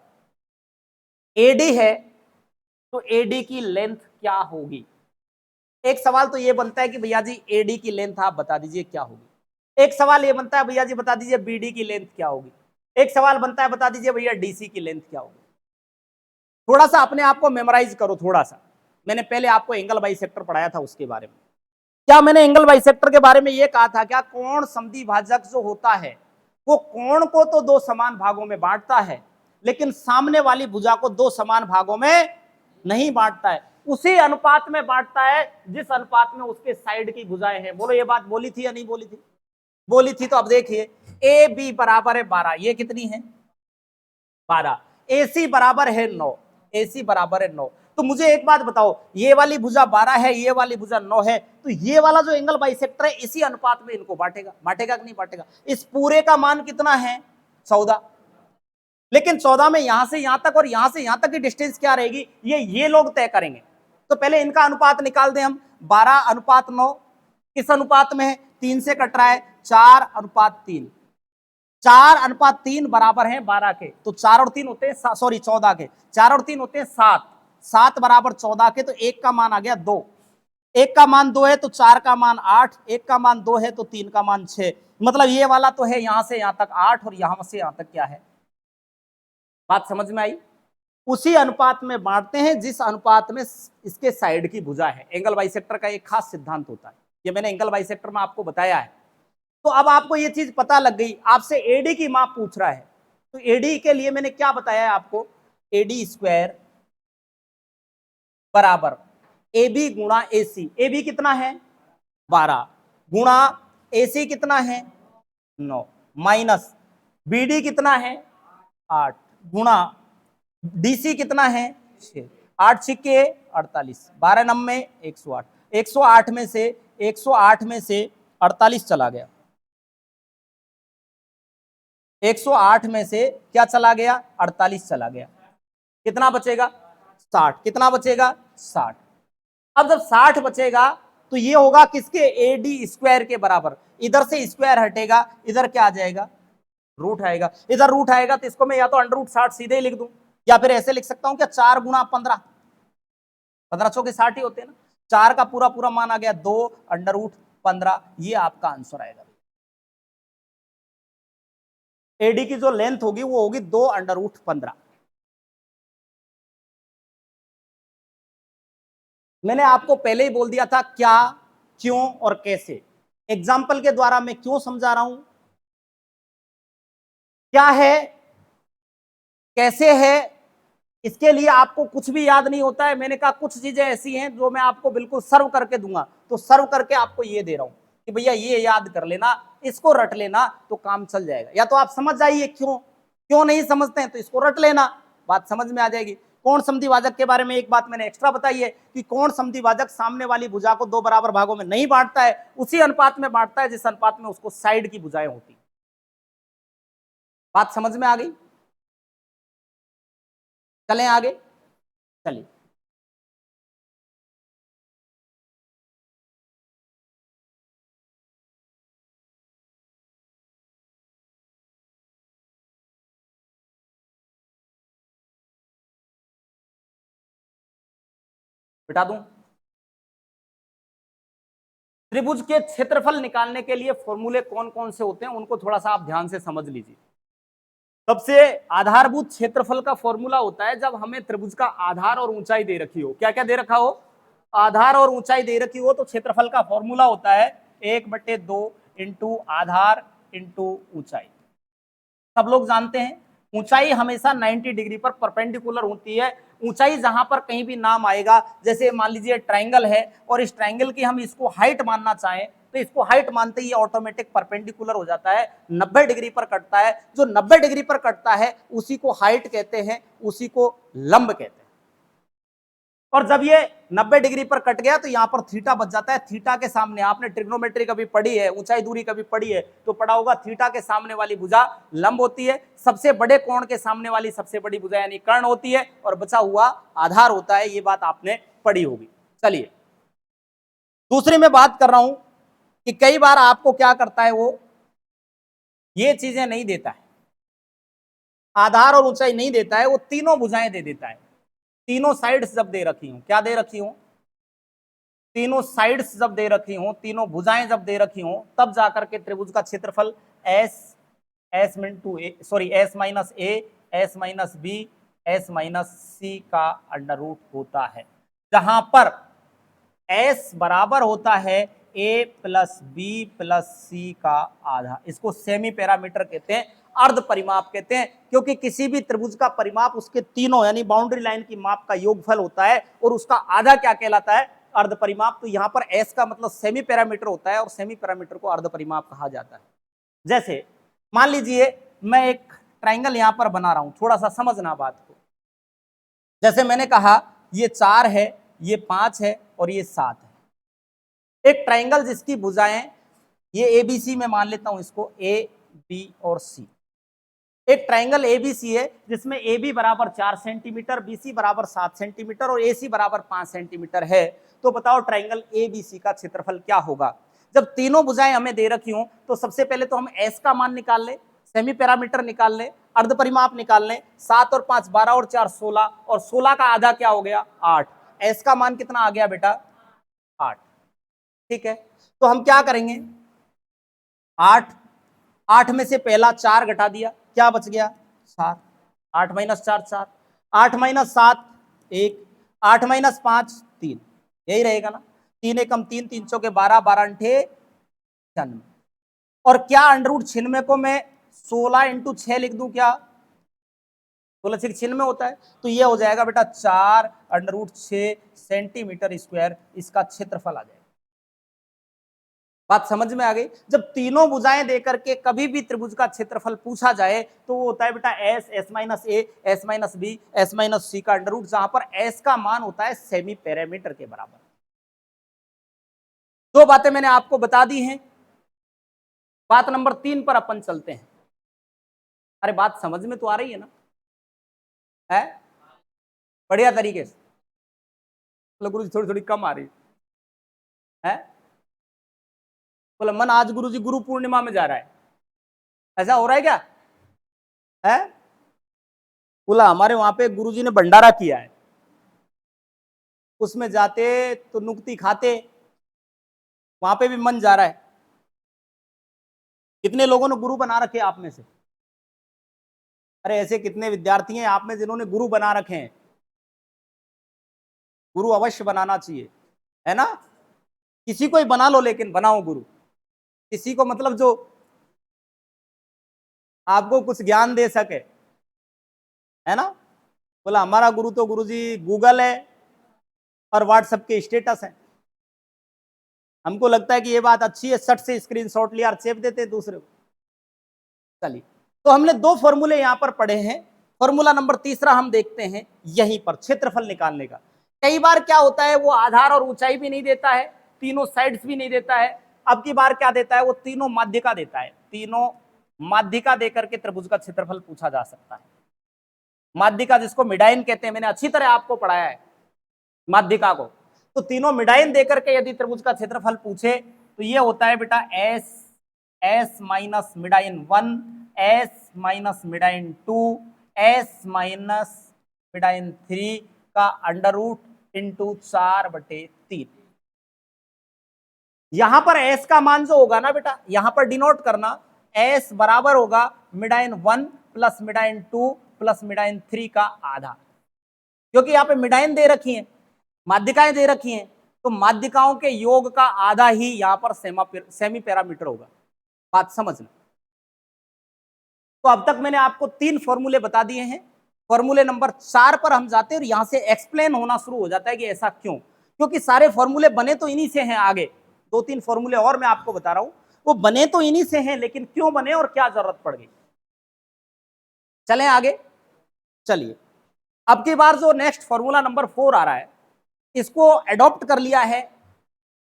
एडी है, तो एडी की लेंथ क्या होगी। एक सवाल तो ये बनता है कि भैया जी एडी की लेंथ आप बता दीजिए क्या होगी। एक सवाल ये बनता है भैया जी बता दीजिए बीडी की लेंथ क्या होगी। एक सवाल बनता है बता दीजिए भैया डीसी की लेंथ क्या होगी। थोड़ा सा अपने आप को मेमोराइज करो थोड़ा सा। मैंने पहले आपको एंगल बाइसेक्टर पढ़ाया था उसके बारे में। क्या मैंने एंगल बाइसेक्टर के बारे में यह कहा था क्या, कोण समद्विभाजक जो होता है वो कोण को तो दो समान भागों में बांटता है लेकिन सामने वाली भुजा को दो समान भागों में नहीं बांटता है, उसी अनुपात में बांटता है जिस अनुपात में उसके साइड की भुजाएं हैं। बोलो ये बात बोली थी या नहीं बोली थी, बोली थी। तो अब देखिए ए बी बराबर है 12, ये कितनी है 12, ए सी बराबर है 9, ए सी बराबर है 9। तो मुझे एक बात बताओ, ये वाली भुजा 12 है, ये वाली भुजा 9 है, तो ये वाला जो एंगल बाइसेक्टर है इसी अनुपात में इनको बांटेगा, बांटेगा कि नहीं बांटेगा। इस पूरे का मान कितना है 14, लेकिन 14 में यहां से यहां तक और यहां से यहां तक की डिस्टेंस क्या रहेगी ये लोग तय करेंगे। तो पहले इनका अनुपात निकाल दें हम, 12:9 किस अनुपात में है, 3 से कट रहा है, 4:3, 4:3 बराबर है 12 के, तो 4 और 3 होते हैं, सॉरी 14 के, 4 और 3 होते हैं 7, 7 बराबर 14 के, तो एक का मान आ गया 2, एक का मान 2 है तो 4 का मान 8, एक का मान 2 है तो 3 का मान 6, मतलब ये वाला तो है यहां से यहां तक 8 और यहां से यहां तक क्या है। बात समझ में आई। उसी अनुपात में बांटते हैं जिस अनुपात में इसके साइड की भुजा है। एंगल बाइसेक्टर का एक खास सिद्धांत होता है, ये मैंने एंगल बाइसेक्टर में आपको बताया है। तो अब आपको ये चीज पता लग गई, आपसे एडी की माप पूछ रहा है तो एडी के लिए मैंने क्या बताया है आपको, एडी स्क्वायर बराबर ए बी गुणा ए सी, ए बी कितना है 12 गुणा ए सी कितना है 9 माइनस बी डी कितना है 8 गुणा डी सी कितना है 6, 8 छिक्के 48, 12 नम्बे 108, 108 में से 108 में से 48 चला गया, 108 में से क्या चला गया 48 चला गया, कितना बचेगा 60, कितना बचेगा 60। अब जब 60 बचेगा तो ये होगा किसके, एडी स्क्वायर के बराबर। इधर से स्क्वायर हटेगा, इधर क्या आ जाएगा रूट आएगा, इधर रूट आएगा तो इसको मैं या तो √60 सीधे ही लिख दूं या फिर ऐसे लिख सकता हूं क्या 4 गुणा 15, 15 चौके 60 ही होते हैं ना, 4 का पूरा पूरा मान आ गया 2 √15, ये आपका आंसर आएगा। एडी की जो लेंथ होगी वो होगी 2 √15। मैंने आपको पहले ही बोल दिया था क्या, क्यों और कैसे। एग्जाम्पल के द्वारा मैं क्यों समझा रहा हूं, क्या है कैसे है, इसके लिए आपको कुछ भी याद नहीं होता है। मैंने कहा कुछ चीजें ऐसी हैं जो मैं आपको बिल्कुल सर्व करके दूंगा, तो सर्व करके आपको ये दे रहा हूं कि भैया ये याद कर लेना, इसको रट लेना तो काम चल जाएगा। या तो आप समझ जाइए क्यों, क्यों नहीं समझते हैं तो इसको रट लेना, बात समझ में आ जाएगी। कोण समद्विभाजक के बारे में एक बात मैंने एक्स्ट्रा बताई है कि कोण समद्विभाजक सामने वाली भुजा को दो बराबर भागों में नहीं बांटता है, उसी अनुपात में बांटता है जिस अनुपात में उसको साइड की भुजाएं होती। बात समझ में आ गई, चलें आगे, चलिए। बिठा दूं? त्रिभुज के क्षेत्रफल निकालने के लिए फॉर्मूले कौन कौन से होते हैं उनको थोड़ा सा आप ध्यान से समझ लीजिए। सबसे आधारभूत क्षेत्रफल का फॉर्मूला होता है जब हमें त्रिभुज का आधार और ऊंचाई दे रखी हो। क्या क्या दे रखा हो? आधार और ऊंचाई दे रखी हो तो क्षेत्रफल का फॉर्मूला होता है 1/2 इंटू आधार इंटू ऊंचाई। सब लोग जानते हैं ऊंचाई हमेशा 90 डिग्री पर परपेंडिकुलर होती है। ऊंचाई जहां पर कहीं भी नाम आएगा, जैसे मान लीजिए ट्राइंगल है और इस ट्राइंगल की हम इसको हाइट मानना चाहें तो इसको हाइट मानते ही ऑटोमेटिक परपेंडिकुलर हो जाता है, 90 डिग्री पर कटता है। जो 90 डिग्री पर कटता है उसी को हाइट कहते हैं, उसी को लंब कहते हैं। और जब ये 90 डिग्री पर कट गया तो यहां पर थीटा बच जाता है। थीटा के सामने आपने ट्रिग्नोमेट्री कभी पढ़ी है, ऊंचाई दूरी कभी पढ़ी है तो पढ़ा होगा, थीटा के सामने वाली भुजा लंब होती है, सबसे बड़े कोण के सामने वाली सबसे बड़ी भुजा यानी कर्ण होती है और बचा हुआ आधार होता है। ये बात आपने पढ़ी होगी। चलिए दूसरी मैं बात कर रहा हूं कि कई बार आपको क्या करता है, वो ये चीजें नहीं देता है, आधार और ऊंचाई नहीं देता है, वो तीनों भुजाएं दे देता है। तीनों साइड्स जब दे रखी हूं, क्या दे रखी हूं? तीनों साइड्स जब दे रखी हूं, तीनों भुजाएं जब दे रखी हूं, तब जाकर के त्रिभुज का क्षेत्रफल S into A, sorry S minus A, S minus B, S minus C का अंडर रूट होता है, जहां पर एस बराबर होता है ए प्लस बी प्लस सी का आधा। इसको सेमी पैरामीटर कहते हैं, अर्ध परिमाप कहते हैं, क्योंकि किसी भी त्रिभुज का परिमाप उसके तीनों यानी बाउंड्री लाइन की माप का योगफल होता है और उसका आधा क्या कहलाता है? अर्ध परिमाप। तो यहां पर एस का मतलब सेमी पैरामीटर होता है और सेमी पैरामीटर को अर्ध परिमाप कहा जाता है। जैसे मान लीजिए मैं एक ट्राइंगल यहां पर बना रहा हूं, थोड़ा सा समझना बात को। जैसे मैंने कहा ये 4 है, ये 5 है और ये 7 है। एक ट्राइंगल जिसकी भुजाएं ये एबीसी में मान लेता हूं इसको, ए बी और सी। एक ट्राइंगल एबीसी है जिसमें ए बी बराबर 4 सेंटीमीटर, बी सी बराबर 7 सेंटीमीटर और ए सी बराबर 5 सेंटीमीटर है। तो बताओ ट्राइंगल एबीसी का क्षेत्रफल क्या होगा? जब तीनों भुजाएं हमें दे रखी हों तो सबसे पहले तो हम एस का मान निकाल ले, सेमी पैरामीटर निकाल ले, अर्ध परिमाप निकाल ले। 7 और 5 12 और 4 16 और 16 का आधा क्या हो गया? 8। एस का मान कितना आ गया बेटा? 8। ठीक है, तो हम क्या करेंगे? 8 में से पहला 4 घटा दिया, क्या बच गया? 7। 8 माइनस 4 4, 8 माइनस 7 1, 8 माइनस 5 3, यही रहेगा ना। 3 एकम 3, 3 चौके 12, 12 अंठे 96। और क्या अंडर रूट 96 को मैं 16 इंटू 6 लिख दूं? क्या 16 6 96 होता है? तो ये हो जाएगा बेटा 4 अंडर रूट 6 सेंटीमीटर स्क्वायर, इसका क्षेत्रफल आ जाएगा। बात समझ में आ गई? जब तीनों भुजाएं देकर के कभी भी त्रिभुज का क्षेत्रफल पूछा जाए तो वो होता है बेटा एस, एस माइनस ए, S minus B, S minus C का अंडर रूट, जहां पर एस का मान होता है सेमी पैरामीटर के बराबर। दो बातें मैंने आपको बता दी हैं। बात नंबर 3 पर अपन चलते हैं। अरे बात समझ में तो आ रही है ना? है बढ़िया तरीके से? गुरु जी थोड़ी थोड़ी कम आ रही है। बोला मन आज गुरु जी गुरु पूर्णिमा में जा रहा है, ऐसा हो रहा है क्या? है बोला हमारे वहां पे गुरु जी ने भंडारा किया है, उसमें जाते तो नुक्ति खाते, वहां पे भी मन जा रहा है। कितने लोगों ने गुरु बना रखे आप में से? अरे ऐसे कितने विद्यार्थी हैं आप में जिन्होंने गुरु बना रखे हैं? गुरु अवश्य बनाना चाहिए, है ना? किसी को ही बना लो लेकिन बनाओ गुरु। किसी को मतलब जो आपको कुछ ज्ञान दे सके, है ना? बोला हमारा गुरु तो गुरु जी गूगल है और व्हाट्सएप के स्टेटस है। हमको लगता है कि ये बात अच्छी है, सट से स्क्रीनशॉट लिया और चेप देते दूसरे को। चलिए, तो हमने दो फॉर्मूले यहां पर पढ़े हैं। फॉर्मूला नंबर तीसरा हम देखते हैं यहीं पर, क्षेत्रफल निकालने का। कई बार क्या होता है, वो आधार और ऊंचाई भी नहीं देता है, तीनों साइड्स भी नहीं देता है। अब की बार क्या देता है, वो तीनों माध्यिका देता है। तीनों माध्यिका देकर के त्रिभुज का क्षेत्रफल पूछा जा सकता है। माध्यिका जिसको मिडाइन कहते हैं, मैंने अच्छी तरह आपको पढ़ाया है माध्यिका को। तो तीनों मिडाइन देकर के यदि त्रिभुज का क्षेत्रफल पूछे तो ये होता है बेटा एस माइनस मिडाइन 1, एस माइनस मिडाइन 2, एस माइनस मिडाइन 3 का अंडर रूट इंटू 4/3। यहां पर s का मान जो होगा ना बेटा, यहां पर डिनोट करना, s बराबर होगा मिडाइन 1 प्लस मिडाइन 2 प्लस मिडाइन 3 का आधा, क्योंकि यहां पे मिडाइन दे रखी है, माध्यिकाएं दे रखी हैं, तो माध्यिकाओं के योग का आधा ही यहां पर सेमी पैरामीटर होगा। बात समझना। तो अब तक मैंने आपको 3 फॉर्मूले बता दिए हैं। फॉर्मूले नंबर 4 पर हम जाते हैं और यहां से एक्सप्लेन होना शुरू हो जाता है कि ऐसा क्यों, क्योंकि सारे फॉर्मूले बने तो इन्हीं से हैं। आगे 2-3 फॉर्मूले और मैं आपको बता रहा हूं, वो बने तो इन्हीं से हैं, लेकिन क्यों बने और क्या जरूरत पड़ गई। चलें आगे। चलिए, अब की बार जो नेक्स्ट फॉर्मूला नंबर 4 आ रहा है, इसको एडॉप्ट कर लिया है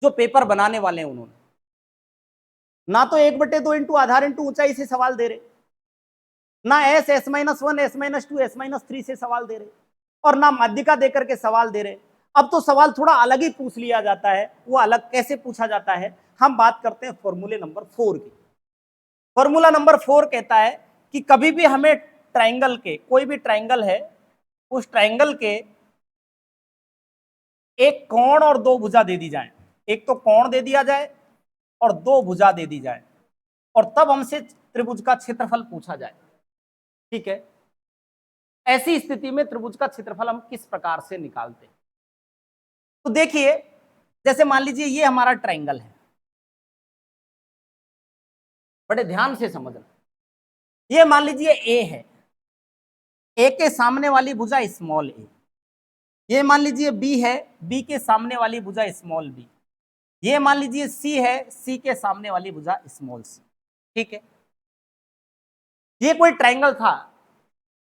जो पेपर बनाने वाले हैं उन्होंने। ना तो 1/2 इंटू आधार इंटू ऊंचाई से सवाल दे रहे, ना s s-1 s-2 s-3 से सवाल दे रहे, और ना माध्यिका देकर के सवाल दे रहे। अब तो सवाल थोड़ा अलग ही पूछ लिया जाता है। वो अलग कैसे पूछा जाता है, हम बात करते हैं फॉर्मूले नंबर 4 की। फॉर्मूला नंबर 4 कहता है कि कभी भी हमें ट्राइंगल के, कोई भी ट्राइंगल है, उस ट्राइंगल के एक कोण और 2 भुजा दे दी जाए। एक तो कोण दे दिया जाए और 2 भुजा दे दी जाए, और तब हमसे त्रिभुज का क्षेत्रफल पूछा जाए। ठीक है, ऐसी स्थिति में त्रिभुज का क्षेत्रफल हम किस प्रकार से निकालते हैं? तो देखिए, जैसे मान लीजिए ये हमारा ट्राइंगल है, बड़े ध्यान से समझना। ये मान लीजिए ए है, ए के सामने वाली भुजा स्मॉल ए। ये मान लीजिए बी है, बी के सामने वाली भुजा स्मॉल बी। ये मान लीजिए सी है, सी के सामने वाली भुजा स्मॉल सी। ठीक है, ये कोई ट्राइंगल था,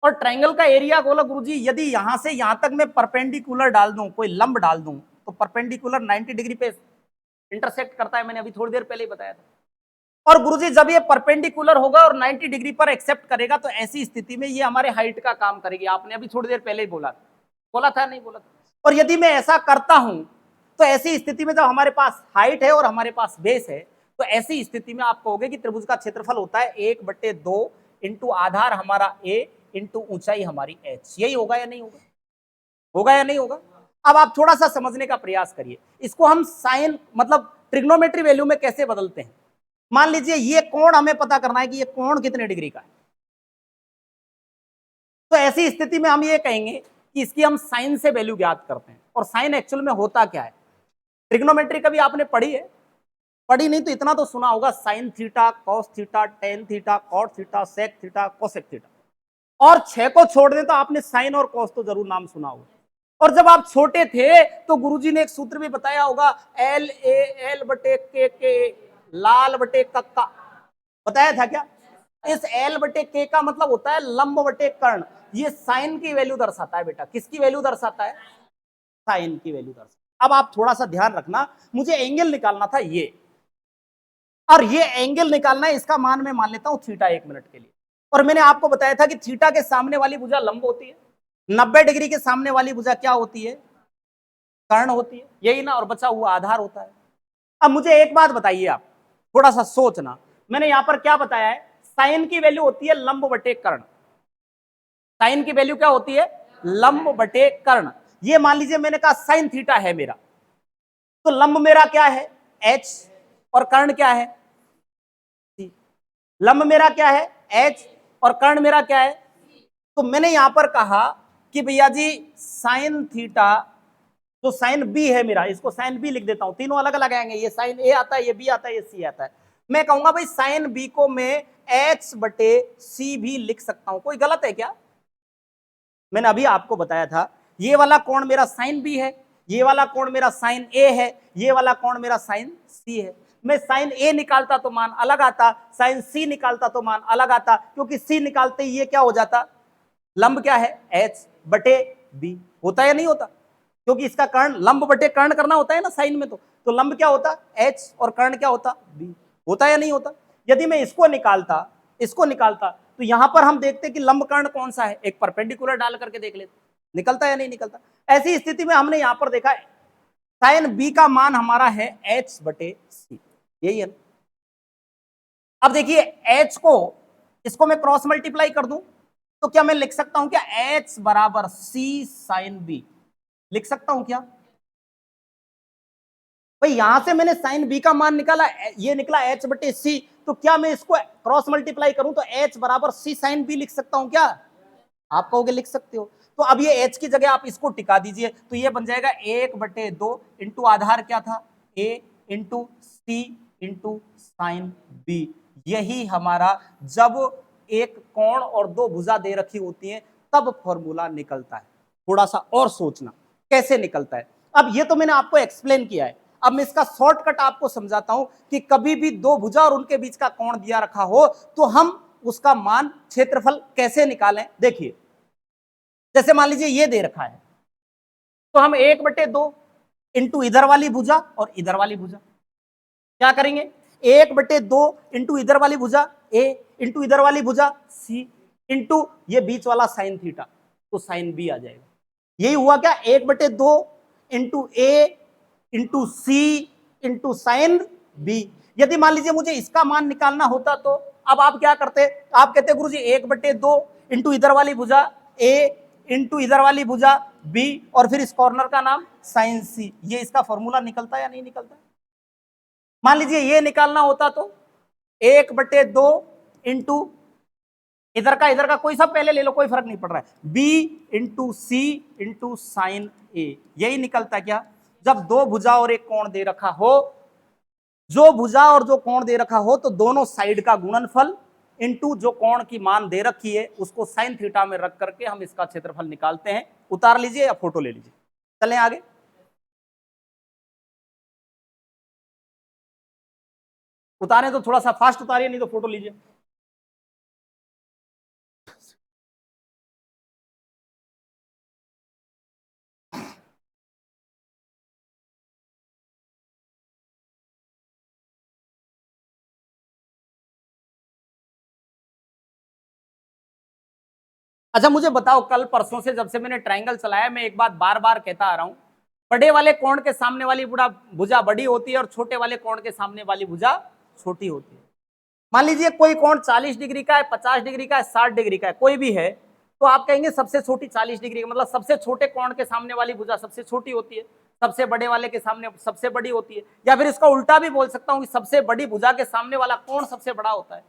और ट्राइंगल का एरिया बोला गुरुजी, यदि यहां से यहां तक मैं परपेंडिकुलर डाल दूं, कोई लंब डाल दूं, तो परपेंडिकुलर 90 डिग्री पे इंटरसेक्ट करता है। मैंने अभी थोड़ी देर पहले ही बताया था। और गुरुजी जब ये परपेंडिकुलर होगा और 90 डिग्री पर एक्सेप्ट करेगा, तो ऐसी स्थिति में ये हमारे हाइट का काम करेगी। आपने अभी थोड़ी देर पहले ही बोला था नहीं बोला था? और यदि मैं ऐसा करता हूं, तो ऐसी स्थिति में जब हमारे पास हाइट है और हमारे पास बेस है, तो ऐसी स्थिति में आप कहोगे कि त्रिभुज का क्षेत्रफल होता है 1/2 इंटू आधार हमारा a इंटू ऊंचाई हमारी h। यही होगा या नहीं होगा? होगा या नहीं होगा? अब आप थोड़ा सा समझने का प्रयास करिए। इसको हम साइन मतलब ट्रिग्नोमेट्री वैल्यू में कैसे बदलते हैं। मान लीजिए ये कोण हमें पता करना है कि ये कोण कितने डिग्री का है, तो ऐसी स्थिति में हम ये कहेंगे कि इसकी हम साइन से वैल्यू ज्ञात करते हैं। और साइन एक्चुअल में होता क्या है? ट्रिग्नोमेट्री कभी आपने पढ़ी है? पढ़ी नहीं तो इतना तो सुना होगा, sine theta, cos theta, tan theta, cot theta, sec theta, cosec theta. और 6 को छोड़ दें तो आपने साइन और कॉस तो जरूर नाम सुना होगा। और जब आप छोटे थे तो गुरुजी ने एक सूत्र भी बताया होगा, L/K, लाल बटे कक्का। बताया था क्या? इस L/K का मतलब होता है लंब बटे कर्ण। ये साइन की वैल्यू दर्शाता है बेटा। किसकी वैल्यू दर्शाता है? साइन की वैल्यू दर्शाता है। अब आप थोड़ा सा ध्यान रखना, मुझे एंगल निकालना था ये, और ये एंगल निकालना है, इसका मान मैं मान लेता हूं थीटा 1 मिनट के लिए। और मैंने आपको बताया था कि थीटा के सामने वाली भुजा लंब होती है, 90 डिग्री के सामने वाली भुजा क्या होती है? कर्ण होती है, यही ना, और बचा हुआ आधार होता है। अब मुझे एक बात बताइए, आप थोड़ा सा सोचना, मैंने यहां पर क्या बताया है? साइन की वैल्यू होती है लंब बटे कर्ण। साइन की वैल्यू क्या होती है? लंब बटे कर्ण। ये मान लीजिए मैंने कहा साइन थीटा है मेरा, तो लंब मेरा क्या है? h, और कर्ण क्या है? c। लंब मेरा क्या है? h, और कर्ण मेरा क्या है? तो मैंने यहां पर कहा कि भैया जी साइन थीटा, जो साइन बी है मेरा, इसको साइन बी लिख देता हूं, तीनों अलग अलग आएंगे। ये साइन ए आता है, ये बी आता है, ये सी आता है। मैं कहूंगा भाई साइन बी को मैं h/c भी लिख सकता हूं, कोई गलत है क्या? मैंने अभी आपको बताया था, ये वाला कोण मेरा साइन बी है, ये वाला कोण मेरा साइन ए है, ये वाला कोण मेरा साइन सी है। मैं साइन ए निकालता तो मान अलग आता, साइन सी निकालता तो मान अलग आता, क्योंकि सी निकालते ही ये क्या हो जाता? लंब क्या है? h/b। होता या नहीं होता? क्योंकि इसका कर्ण लंब बटे कर्ण करना होता है ना साइन में, तो लंब क्या होता? h, और कर्ण क्या होता? b। होता या नहीं होता? यदि मैं इसको निकालता तो यहां पर हम देखते कि लंब कर्ण कौन सा है, एक परपेंडिकुलर डाल करके देख लेते, निकलता या नहीं निकलता? ऐसी स्थिति में हमने यहां पर देखा साइन बी का मान हमारा है h/c, यही है ना? अब देखिए h को, इसको मैं क्रॉस मल्टीप्लाई कर दूं तो क्या मैं लिख सकता हूं क्या? h बराबर c साइन बी। लिख सकता हूं क्या भाई? यहां से मैंने साइन बी का मान निकाला, ये निकला एच बटे सी, तो क्या मैं इसको क्रॉस मल्टीप्लाई करूं तो एच बराबर सी साइन बी लिख सकता हूं क्या? आप कहोगे लिख सकते हो। तो अब ये एच की जगह आप इसको टिका दीजिए, तो ये बन जाएगा 1/2 इंटू आधार क्या था, ए इंटू सी इंटू साइन बी। यही हमारा जब एक कोण और दो भुजा दे रखी होती है तब फॉर्मूला निकलता है। थोड़ा सा और सोचना कैसे निकलता है। अब ये तो मैंने आपको एक्सप्लेन किया है, अब मैं इसका शॉर्टकट आपको समझाता हूं कि कभी भी दो भुजा और उनके बीच का कोण दिया रखा हो तो हम उसका मान क्षेत्रफल कैसे निकालें। देखिए, जैसे मान लीजिए ये दे रखा है, तो हम 1/2 इंटू इधर वाली भुजा और इधर वाली भुजा क्या करेंगे, 1/2 इंटू इधर वाली भुजा ए इंटू इधर वाली भुजा सी इंटू ये बीच वाला साइन थीटा, तो साइन बी आ जाएगा। यही हुआ क्या, 1/2 इंटू ए इंटू सी इंटू साइन बी। यदि मान लीजिए मुझे इसका मान निकालना होता तो अब आप क्या करते, आप कहते गुरुजी 1/2 इंटू इधर वाली भुजा ए इंटू इधर वाली भुजा बी और फिर इस कॉर्नर का नाम साइन सी। ये इसका फॉर्मूला निकलता है या नहीं निकलता? मान लीजिए ये निकालना होता तो 1/2 इंटू इधर का कोई सा पहले ले लो, कोई फर्क नहीं पड़ रहा है, बी इंटू सी इंटू साइन ए। यही निकलता क्या, जब दो भुजा और एक कोण दे रखा हो, जो भुजा और जो कोण दे रखा हो तो दोनों साइड का गुणनफल इंटू जो कोण की मान दे रखी है उसको साइन थीटा में रख करके हम इसका क्षेत्रफल निकालते हैं। उतार लीजिए या फोटो ले लीजिए, चलें आगे। उतारें तो थोड़ा सा फास्ट उतारिए, नहीं तो फोटो लीजिए। अच्छा मुझे बताओ, कल परसों से जब से मैंने ट्रायंगल चलाया मैं एक बात बार बार कहता आ रहा हूं, बड़े वाले कोण के सामने वाली भुजा बड़ी होती है और छोटे वाले कोण के सामने वाली भुजा छोटी होती है। मान लीजिए कोई कोण 40 डिग्री का है, 50 डिग्री का है, 60 डिग्री का है, कोई भी है, तो आप कहेंगे सबसे छोटी 40 डिग्री का, मतलब सबसे छोटे कोण के सामने वाली भुजा सबसे छोटी होती है, सबसे बड़े वाले के सामने सबसे बड़ी होती है। या फिर इसका उल्टा भी बोल सकता हूं कि सबसे बड़ी भुजा के सामने वाला कोण सबसे बड़ा होता है।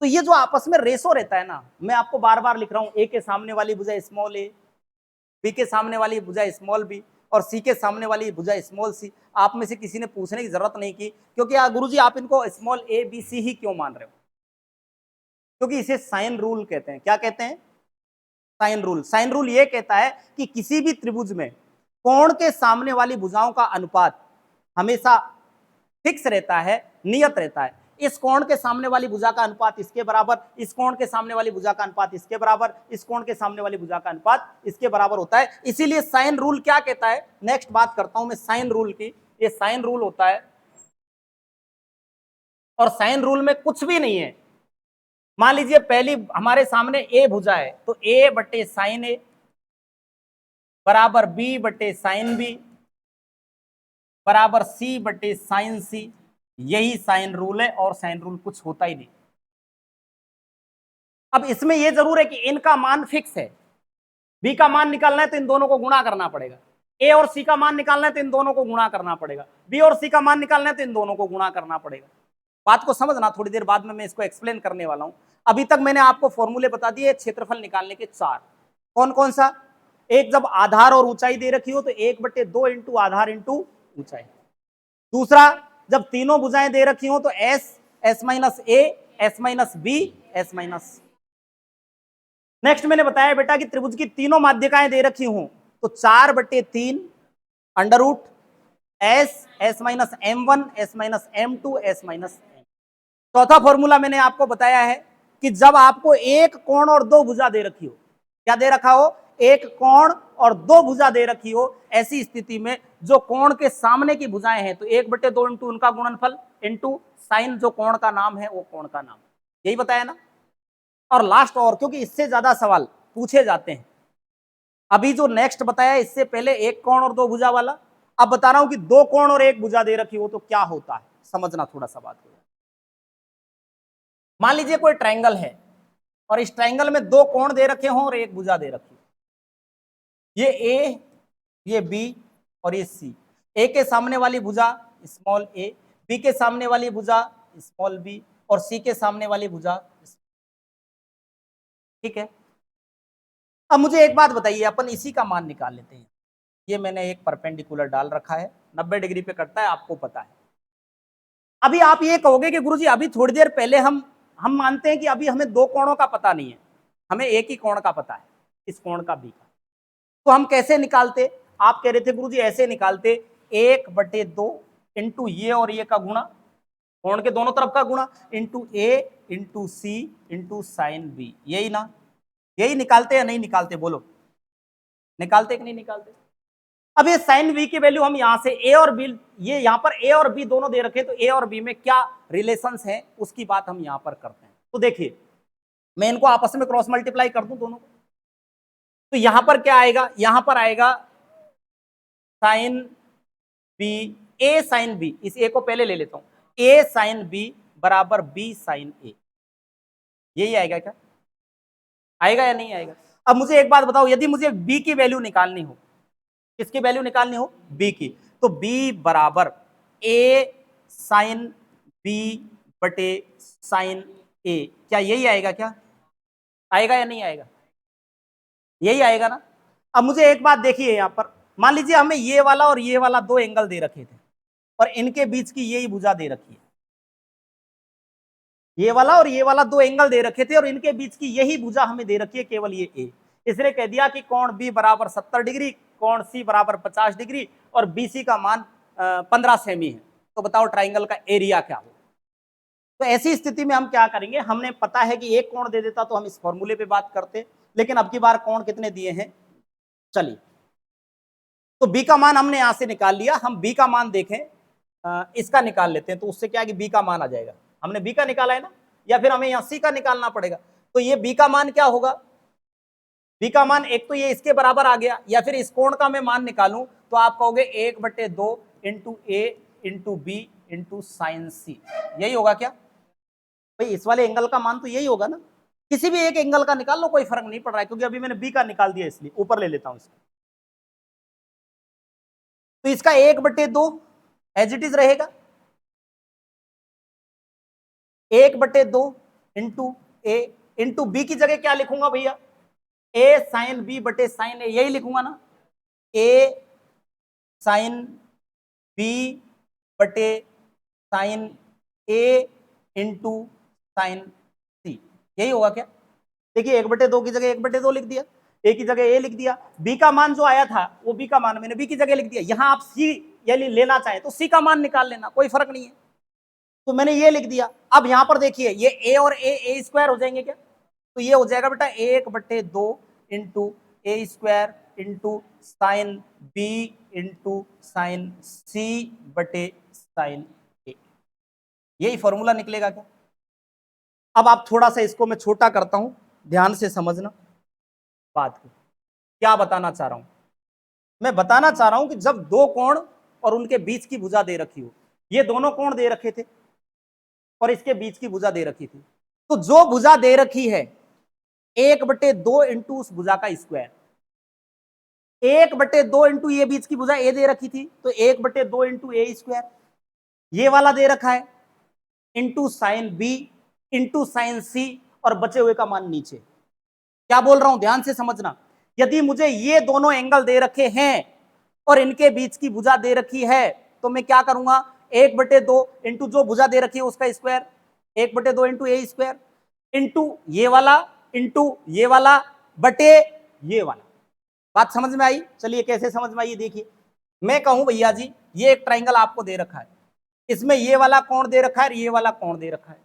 तो ये जो आपस में रेशो रहता है ना, मैं आपको बार बार लिख रहा हूं, ए के सामने वाली भुजा स्मॉल ए, बी के सामने वाली भुजा स्मॉल बी और सी के सामने वाली भुजा स्मॉल सी। आप में से किसी ने पूछने की जरूरत नहीं की, क्योंकि गुरुजी आप इनको स्मॉल ए बी सी ही क्यों मान रहे हो, क्योंकि इसे साइन रूल कहते हैं। क्या कहते हैं? Sine rule. साइन रूल ये कहता है कि किसी भी त्रिभुज में कोण के सामने वाली भुजाओं का अनुपात हमेशा फिक्स रहता है, नियत रहता है। इस कोण के सामने वाली भुजा का अनुपात इसके बराबर, इस कोण के सामने वाली भुजा का अनुपात इसके बराबर, इस कोण के सामने वाली भुजा का अनुपात इसके बराबर होता है। इसीलिए साइन रूल क्या कहता है, नेक्स्ट बात करता हूं मैं साइन रूल की। ये साइन रूल होता है और साइन रूल में कुछ भी नहीं है। मान लीजिए पहली हमारे सामने ए भुजा है, तो ए बटे साइन ए बराबर बी बटे साइन बी बराबर सी बटे साइन सी। यही साइन रूल है और साइन रूल कुछ होता ही नहीं। अब इसमें यह जरूर है कि इनका मान फिक्स है, बी का मान निकालना है तो इन दोनों को गुणा करना पड़ेगा, ए और सी का मान निकालना है तो इन दोनों को गुणा करना पड़ेगा, बी और सी का मान निकालना है तो इन दोनों को गुणा करना पड़ेगा। बात को समझना, थोड़ी देर बाद में मैं इसको एक्सप्लेन करने वाला हूं। अभी तक मैंने आपको फॉर्मूले बता दिए क्षेत्रफल निकालने के 4। कौन कौन सा? एक, जब आधार और ऊंचाई दे रखी हो तो 1/2 इंटू आधार इंटू ऊंचाई। दूसरा, जब तीनों भुजाएं दे रखी हो तो एस, एस माइनस ए, S minus B, S minus. Next मैंने बताया बेटा कि त्रिभुज की तीनों माध्यिकाएं दे रखी हो तो 4/3 under root S, S minus M1, S minus M2, S minus M। चौथा फॉर्मूला मैंने आपको बताया है कि जब आपको एक कोण और दो भुजा दे रखी हो, क्या दे रखा हो, एक कोण और दो भुजा दे रखी हो, ऐसी स्थिति में जो कोण के सामने की भुजाएं हैं तो 1/2 इंटू उनका गुणनफल इंटू साइन जो कोण का नाम है वो कोण का नाम, यही बताया ना। और लास्ट, और क्योंकि इससे ज्यादा सवाल पूछे जाते हैं, अभी जो नेक्स्ट बताया इससे पहले एक कोण और दो भुजा वाला, अब बता रहा हूं कि दो कोण और एक भुजा दे रखी हो तो क्या होता है, समझना थोड़ा सा बात हो। मान लीजिए कोई ट्रायंगल है और इस ट्रायंगल में दो कोण दे रखे हों और एक भुजा दे रखी हो, ये ए ये बी और ये सी। ए के सामने वाली भुजा स्मॉल ए, बी के सामने वाली भुजा स्मॉल बी, और सी के सामने वाली भुजा। ठीक है, अब मुझे एक बात बताइए, अपन इसी का मान निकाल लेते हैं। ये मैंने एक परपेंडिकुलर डाल रखा है, 90 डिग्री पे कटता है, आपको पता है। अभी आप ये कहोगे कि गुरुजी अभी थोड़ी देर पहले हम मानते हैं कि अभी हमें दो कोणों का पता नहीं है, हमें एक ही कोण का पता है, इस कोण का बी का। तो हम कैसे निकालते? आप कह रहे थे गुरुजी ऐसे निकालते, 1/2 इंटू ये और ये का गुणा, कोण के दोनों तरफ का गुणा, इंटू ए इंटू सी इंटू साइन बी। यही ना, यही निकालते या नहीं निकालते? बोलो, निकालते कि नहीं निकालते? अब ये साइन बी की वैल्यू हम यहां से ए और बी, ये यहां पर ए और बी दोनों दे रखे, तो ए और बी में क्या रिलेशंस है उसकी बात हम यहां पर करते हैं। तो देखिए, मैं इनको आपस में क्रॉस मल्टीप्लाई कर दूं दोनों को, तो यहां पर क्या आएगा? यहां पर आएगा साइन बी, ए साइन बी, इस ए को पहले ले लेता हूं, ए साइन बी बराबर बी साइन ए। यही आएगा क्या? आएगा या नहीं आएगा? अब मुझे एक बात बताओ, यदि मुझे बी की वैल्यू निकालनी हो, किसकी वैल्यू निकालनी हो? बी की, तो बी बराबर ए साइन बी बटे साइन ए, क्या यही आएगा? क्या आएगा या नहीं आएगा? यही आएगा ना। अब मुझे एक बात देखिए, यहां पर मान लीजिए हमें ये वाला और ये वाला दो एंगल दे रखे थे, और इनके बीच की यही भुजा दे रखी है, ये वाला और ये वाला दो एंगल दे रखे थे, और इनके बीच की यही भुजा हमें दे रखी है, केवल ये ए। इसने कह दिया कि कोण बी बराबर 70 डिग्री, कोण सी बराबर 50 डिग्री, और बीसी का मान 15 सेमी है। तो बताओ ट्राइंगल का एरिया क्या हो? तो ऐसी स्थिति में हम क्या करेंगे, हमने पता है कि एक कोण दे देता तो हम इस फॉर्मूले पे बात करते, लेकिन अब की बार कोण कितने दिए हैं? चलिए, तो बी का मान हमने यहां से निकाल लिया, हम बी का मान देखें, इसका निकाल लेते हैं, तो उससे क्या है कि बी का मान आ जाएगा। हमने बी का निकाला है ना, या फिर हमें यहां सी का निकालना पड़ेगा? तो ये बी का मान क्या होगा? बी का मान एक तो ये इसके बराबर आ गया, या फिर इस कोण का मैं मान निकालूं तो आप कहोगे 1/2 इंटू ए इंटू बी इंटू साइन सी। यही होगा क्या भाई? इस वाले एंगल का मान तो यही होगा ना। किसी भी एक एंगल का निकाल लो, कोई फर्क नहीं पड़ रहा है, क्योंकि अभी मैंने बी का निकाल दिया, इसलिए ऊपर ले लेता हूं इसको। तो इसका 1/2 एज इट इज रहेगा, 1/2 इंटू ए इंटू बी की जगह क्या लिखूंगा भैया? ए साइन बी बटे साइन ए, यही लिखूंगा ना, ए साइन बी बटे साइन ए इंटू साइन सी। यही होगा क्या? देखिए, 1/2 की जगह 1/2 लिख दिया, ए की जगह ए लिख दिया, बी का मान जो आया था वो बी का मान मैंने बी की जगह लिख दिया। यहां आप सी यदि लेना चाहे तो सी का मान निकाल लेना, कोई फर्क नहीं है। तो मैंने ये लिख दिया। अब यहां पर देखिए, ये ए और ए स्क्वायर हो जाएंगे क्या? तो ये हो जाएगा बेटा 1/2 into a square into sine b into sine c बटे साइन ए। यही फॉर्मूला निकलेगा क्या? अब आप थोड़ा सा इसको मैं छोटा करता हूं, ध्यान से समझना बात को। क्या बताना चाह रहा हूं? मैं बताना चाह रहा हूं कि जब दो कोण और उनके बीच की भुजा दे रखी हो, ये दोनों कोण दे रखे थे और इसके बीच की भुजा दे रखी थी, तो जो भुजा दे रखी है 1/2 इंटू उस भुजा का स्क्वायर, 1/2 इंटू ये बीच की भुजा ए दे रखी थी, तो 1/2 इंटू ए स्क्वायर, ये वाला दे रखा है, into sine b into sine c, और बचे हुए का मान नीचे। क्या बोल रहा हूं, ध्यान से समझना। यदि मुझे ये दोनों एंगल दे रखे हैं और इनके बीच की भुजा दे रखी है, तो मैं क्या करूंगा? 1/2 इंटू जो भुजा दे रखी है उसका square, 1/2 into a square into ये वाला बटे ये वाला। बात समझ में आई? चलिए, कैसे समझ में आई देखिए। मैं कहूं भैया जी, ये एक ट्राइंगल आपको दे रखा है, इसमें ये वाला कोण दे रखा है, ये वाला कोण दे रखा है,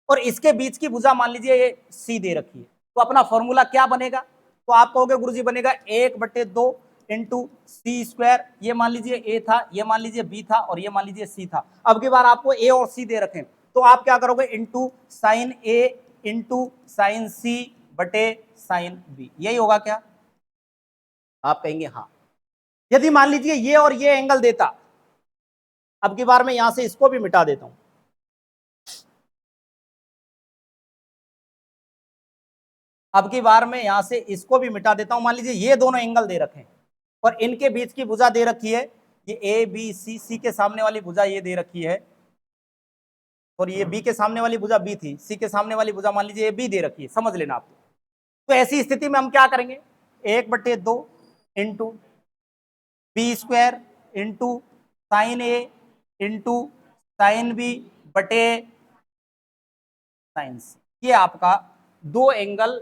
और इसके बीच की भुजा मान लीजिए ये सी दे रखी है। तो अपना फॉर्मूला क्या बनेगा? तो आप कहोगे गुरुजी बनेगा 1/2 इंटू सी स्क्वायर, ये मान लीजिए ए था, ये मान लीजिए बी था, और ये मान लीजिए सी था। अब की बार आपको ए और सी दे रखे, तो आप क्या करोगे? Into sine a into sine c बटे साइन बी। यही होगा क्या? आप कहेंगे हाँ। यदि मान लीजिए ये और ये एंगल देता, अब की बार मैं यहां से इसको भी मिटा देता हूं, अब की बार मैं यहां से इसको भी मिटा देता हूं। मान लीजिए ये दोनों एंगल दे रखे हैं, और इनके बीच की भुजा दे रखी है, ये ए बी सी, सी के सामने वाली भुजा ये दे रखी है, और ये बी के सामने वाली भुजा बी थी, सी के सामने वाली भुजा मान लीजिए ये बी दे रखी है, समझ लेना आप। तो ऐसी स्थिति में हम क्या करेंगे, 1/2 into b square into sine a into sine b बटे साइन सी, ये आपका 2 एंगल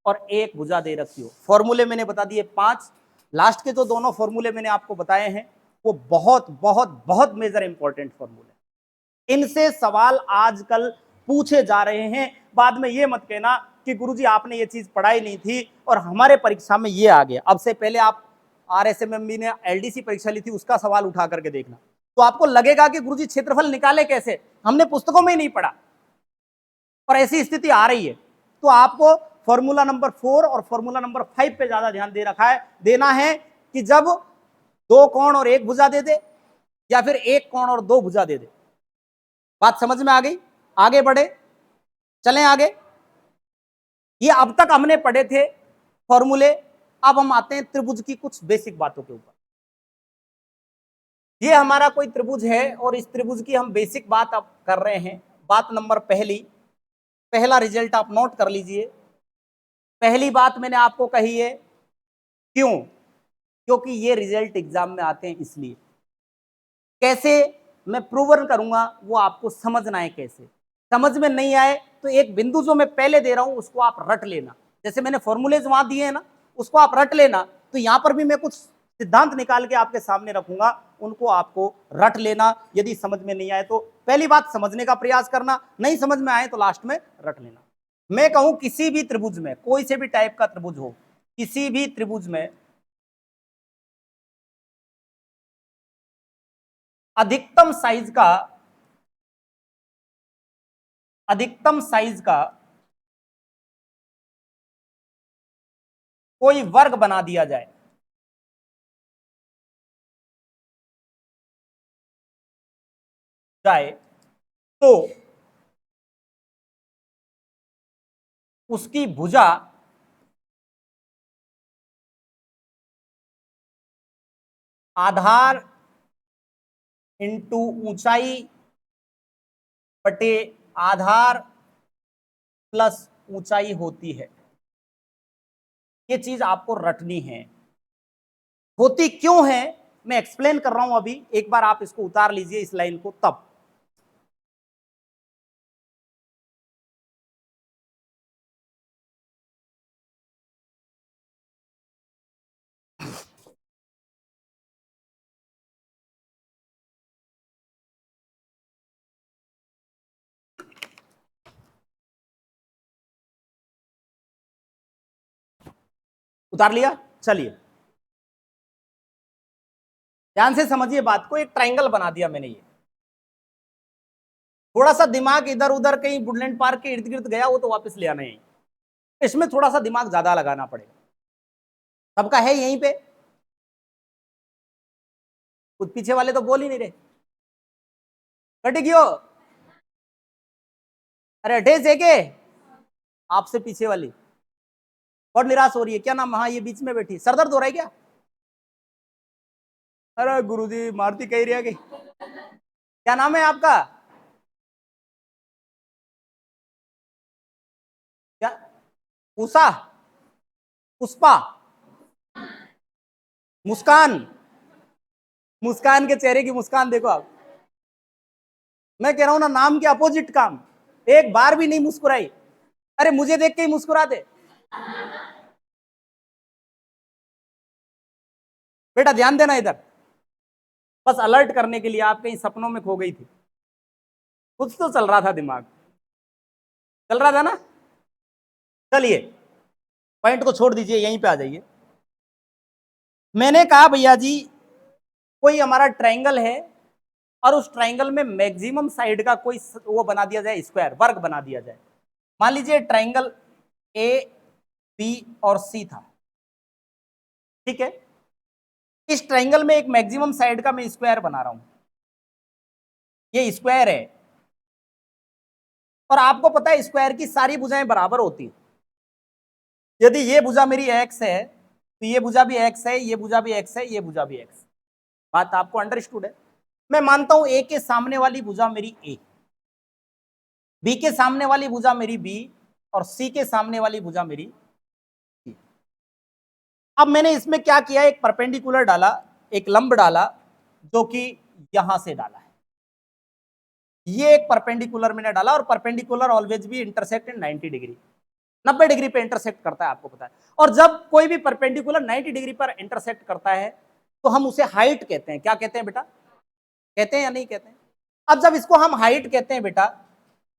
और एक भुजा दे रखी हो। फॉर्मूले मैंने बता दिए 5, लास्ट के जो दोनों फॉर्मूले मैंने आपको बताए हैं वो बहुत बहुत बहुत मेजर इंपॉर्टेंट फॉर्मूले, इनसे सवाल आजकल पूछे जा रहे हैं। बाद में ये मत कहना कि गुरुजी आपने ये चीज पढ़ाई नहीं थी और हमारे परीक्षा में ये आ गया। अब से पहले आप RSMMB ने LDC परीक्षा ली थी, उसका सवाल उठा करके देखना, तो आपको लगेगा कि गुरुजी क्षेत्रफल निकाले कैसे, हमने पुस्तकों में ही नहीं पढ़ा, और ऐसी स्थिति आ रही है। तो आपको फॉर्मूला नंबर 4 और फॉर्मूला नंबर 5 पे ज्यादा ध्यान देना है कि जब 2 कोण और 1 भुजा दे दे, या फिर 1 कोण और 2 भुजा दे दे। बात समझ में आ गई? आगे बढ़े, चलें आगे। ये अब तक हमने पढ़े थे फॉर्मूले, अब हम आते हैं त्रिभुज की कुछ बेसिक बातों के ऊपर। ये हमारा कोई त्रिभुज है और इस त्रिभुज की हम बेसिक बात अब कर रहे हैं। बात नंबर पहला रिजल्ट आप नोट कर लीजिए। पहली बात मैंने आपको कही है, क्यों? क्योंकि ये रिजल्ट एग्जाम में आते हैं, इसलिए। कैसे मैं प्रूवन करूंगा वो आपको समझना है। कैसे समझ में नहीं आए तो एक बिंदु जो मैं पहले दे रहा हूं उसको आप रट लेना, जैसे मैंने फॉर्मूलेज वहां दिए हैं ना, उसको आप रट लेना। तो यहां पर भी मैं कुछ सिद्धांत निकाल के आपके सामने रखूंगा, उनको आपको रट लेना। यदि समझ में नहीं आए तो पहली बात समझने का प्रयास करना, नहीं समझ में आए तो लास्ट में रट लेना। मैं कहूं किसी भी त्रिभुज में, कोई से भी टाइप का त्रिभुज हो, किसी भी त्रिभुज में अधिकतम साइज का कोई वर्ग बना दिया जाए, तो उसकी भुजा आधार इंटू ऊंचाई बटे आधार प्लस ऊंचाई होती है। ये चीज आपको रटनी है। होती क्यों है मैं एक्सप्लेन कर रहा हूं अभी, एक बार आप इसको उतार लीजिए इस लाइन को, तब। उतार लिया? चलिए ध्यान से समझिए बात को। एक ट्रायंगल बना दिया मैंने, ये थोड़ा सा दिमाग इधर उधर कहीं वुडलैंड पार्क के इर्द गिर्द गया वो तो वापस ले आना है, इसमें थोड़ा सा दिमाग ज्यादा लगाना पड़ेगा। सबका है यहीं पे, कुछ पीछे वाले तो बोल ही नहीं रहे। कट गयो? अरे हटे से के आपसे पीछे वाली और निराश हो रही है। क्या नाम? हाँ ये बीच में बैठी, सरदर्द हो रहा है क्या? अरे गुरुजी मारती कह रही है कि क्या नाम है आपका? क्या? उषा? पुष्पा? मुस्कान? मुस्कान के चेहरे की मुस्कान देखो आप। मैं कह रहा हूं ना, नाम के अपोजिट काम। एक बार भी नहीं मुस्कुराई। अरे मुझे देख के ही मुस्कुरा दे बेटा, ध्यान देना इधर। बस अलर्ट करने के लिए, आप कहीं सपनों में खो गई थी। कुछ तो चल रहा था, दिमाग चल रहा था ना। चलिए पॉइंट को छोड़ दीजिए, यहीं पे आ जाइए। मैंने कहा भैया जी कोई हमारा ट्रायंगल है और उस ट्रायंगल में मैक्सिमम साइड का कोई वो बना दिया जाए, स्क्वायर वर्ग बना दिया जाए। मान लीजिए ट्रायंगल ए बी और सी था, ठीक है। इस ट्रायंगल में एक मैक्सिमम साइड का मैं स्क्वायर बना रहा हूं, ये स्क्वायर है। और आपको पता है स्क्वायर की सारी भुजाएं बराबर होती है। यदि ये भुजा मेरी एक्स है तो ये भुजा भी x है, ये भुजा भी x है, ये भुजा भी x। बात आपको अंडरस्टूड है। मैं मानता हूं a के सामने वाली भुजा मेरी a, b के सामने वाली भुजा मेरी b, और c के सामने वाली भुजा मेरी c। अब मैंने इसमें क्या किया, एक परपेंडिकुलर डाला, एक लंब डाला, जो कि यहां से डाला है। ये एक परपेंडिकुलर मैंने डाला, और परपेंडिकुलर ऑलवेज भी इंटरसेक्ट इन 90 डिग्री, 90 डिग्री पे इंटरसेक्ट करता है, आपको पता है। और जब कोई भी परपेंडिकुलर 90 डिग्री पर इंटरसेक्ट करता है तो हम उसे हाइट कहते हैं। क्या कहते हैं बेटा, कहते हैं या नहीं कहते हैं? अब जब इसको हम हाइट कहते हैं बेटा,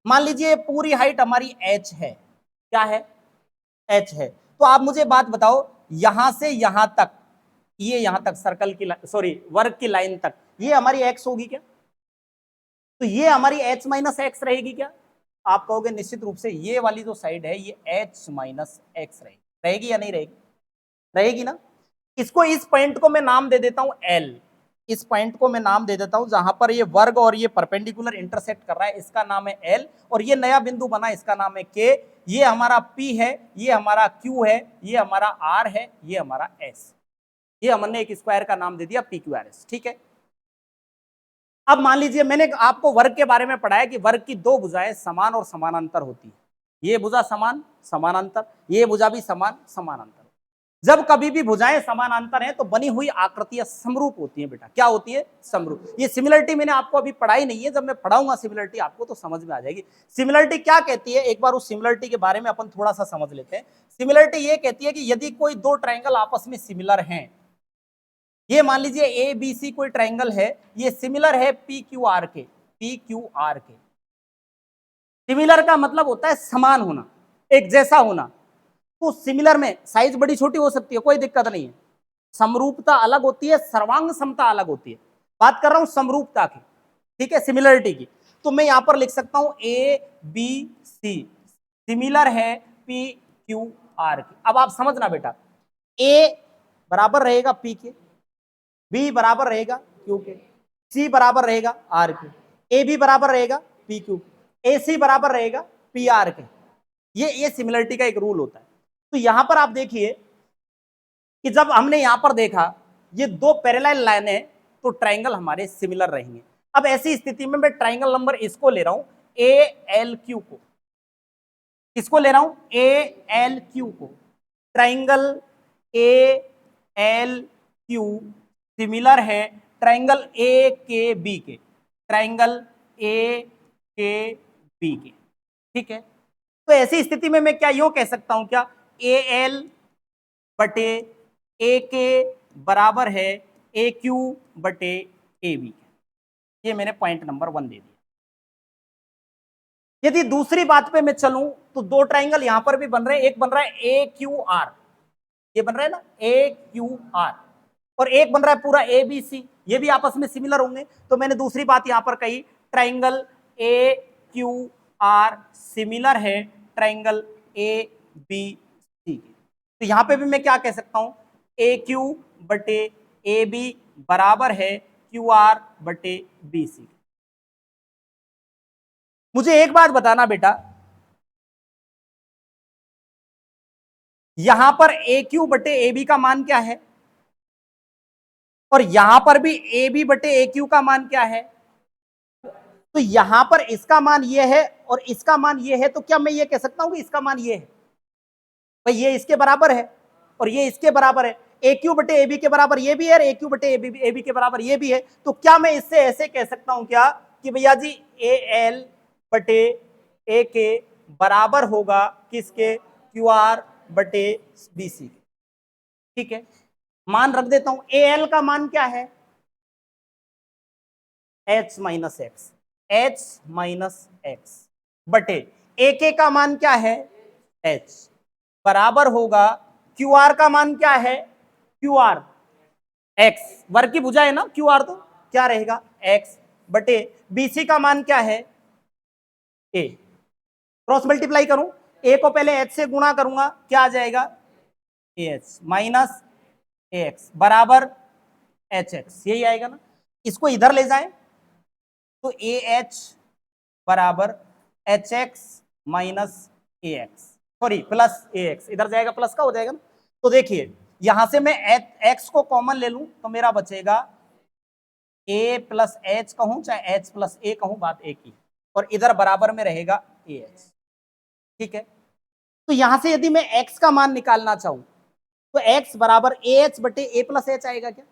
मान लीजिए पूरी हाइट हमारी h है, क्या है, h है, तो आप मुझे बात बताओ, यहां से यहां तक, ये यहां तक सर्कल की, सॉरी वर्ग की लाइन तक, ये हमारी x होगी क्या? तो ये हमारी h माइनस एक्स रहेगी क्या? आप कहोगे निश्चित रूप से ये वाली जो साइड है ये h माइनस एक्स रहेगी। रहेगी या नहीं रहेगी? रहेगी ना। इसको, इस पॉइंट को मैं नाम दे देता हूं L, इस पॉइंट को मैं नाम दे देता हूं जहां पर ये वर्ग और ये परपेंडिकुलर इंटरसेक्ट कर रहा है, इसका नाम है L, और ये नया बिंदु बना, इसका नाम है K। ये हमारा P है, ये हमारा Q है, ये हमारा R है, ये हमारा S। ये हमने एक स्क्वायर का नाम दे दिया PQRS, ठीक है। अब मान लीजिए मैंने आपको वर्ग के बारे में पढ़ाया कि वर्ग की दो भुजाएं समान और समानांतर होती है। ये भुजा समान, समानांतर, ये भुजा भी समान, समानांतर। जब कभी भी भुजाएं समानांतर हैं तो बनी हुई आकृतियां समरूप होती हैं बेटा। क्या होती है? समरूप। ये सिमिलरिटी मैंने आपको अभी पढ़ाई नहीं है, जब मैं पढ़ाऊंगा सिमिलरिटी आपको तो समझ में आ जाएगी। सिमिलरिटी क्या कहती है, एक बार उस सिमिलरिटी के बारे में अपन थोड़ा सा समझ लेते हैं। सिमिलरिटी ये कहती है कि यदि कोई दो ट्रायंगल आपस में सिमिलर हैं, ये मान लीजिए ए बी सी कोई ट्रायंगल है, ये सिमिलर है पी क्यू आर के, पी क्यू आर के। सिमिलर का मतलब होता है समान होना, एक जैसा होना। तो सिमिलर में साइज बड़ी छोटी हो सकती है, कोई दिक्कत नहीं है। समरूपता अलग होती है, सर्वांग समता अलग होती है। बात कर रहा हूं समरूपता की, ठीक है, सिमिलरिटी की। तो मैं यहां पर लिख सकता हूं ए बी सी सिमिलर है पी क्यू आर के। अब आप समझना बेटा, ए बराबर रहेगा पी के, बी बराबर रहेगा क्यू के, सी बराबर रहेगा आर के, ए बी बराबर रहेगा पी क्यू, ए सी बराबर रहेगा पी आर के। ये सिमिलरिटी का एक रूल होता है। तो यहां पर आप देखिए कि जब हमने यहां पर देखा ये दो पैरेलल लाइनें, तो ट्रायंगल हमारे सिमिलर रहेंगे। अब ऐसी स्थिति में मैं ट्रायंगल नंबर इसको ले रहा हूं, ए एल क्यू को। किसको ले रहा हूं? ए एल क्यू को। Triangle A L Q similar है ट्रायंगल ए के बी के, ट्रायंगल ए के बी के, ठीक है। तो ऐसी स्थिति में मैं क्या यूं कह सकता हूं क्या, ए एल बटे ए के बराबर है ए क्यू बटे ए बी। ये मैंने पॉइंट नंबर 1 दे दिया। यदि दूसरी बात पे मैं चलूं तो दो ट्राइंगल यहां पर भी बन रहे हैं, एक बन रहा है ए क्यू आर, ये बन रहा है ना ए क्यू आर, और एक बन रहा है पूरा ए बी सी, ये भी आपस में सिमिलर होंगे। तो मैंने दूसरी बात यहां पर कही, triangle A Q R similar है ट्राइंगल ए बी सी के। तो यहां पे भी मैं क्या कह सकता हूं, ए क्यू बटे ए बी बराबर है क्यू आर बटे बी सी। मुझे एक बात बताना बेटा, यहां पर ए क्यू बटे ए बी का मान क्या है, और यहां पर भी ए बी बटे ए क्यू का मान क्या है। तो यहां पर इसका मान ये है और इसका मान ये है, तो क्या मैं ये कह सकता हूं कि इसका मान ये है? भाई ये इसके बराबर है और ये इसके बराबर है, ए क्यू बटे ए बी के बराबर ये भी है और ए क्यू बटे ए बी के बराबर ये भी है। तो क्या मैं इससे ऐसे कह सकता हूं क्या कि भैया जी ए एल बटे ए के बराबर होगा किसके, क्यू आर बटे बी सी के, ठीक है। मान रख देता हूं, ए एल का मान क्या है, H minus x, H minus x बटे ए के का मान क्या है, एच, बराबर होगा क्यू आर का मान क्या है, क्यू आर एक्स, वर्ग की भुजा है ना क्यू आर, तो क्या रहेगा एक्स बटे बीसी का मान क्या है ए। क्रॉस मल्टीप्लाई करूं, ए को पहले एच से गुणा करूंगा, क्या आ जाएगा A H minus A x बराबर एच एक्स, यही आएगा ना। इसको इधर ले जाएं तो ए एच बराबर एच एक्स माइनस ए एक्स, सॉरी प्लस ए एक्स, इधर जाएगा प्लस का हो जाएगा ना। तो देखिए यहां से मैं एक्स को कॉमन ले लूं तो मेरा बचेगा ए प्लस एच कहूं चाहे एच प्लस ए कहूं, बात एक ही, और इधर बराबर में रहेगा ए एच। ठीक है, तो यहां से यदि मैं एक्स का मान निकालना चाहूं तो एक्स बराबर ए एच बटे ए प्लस एच आएगा क्या?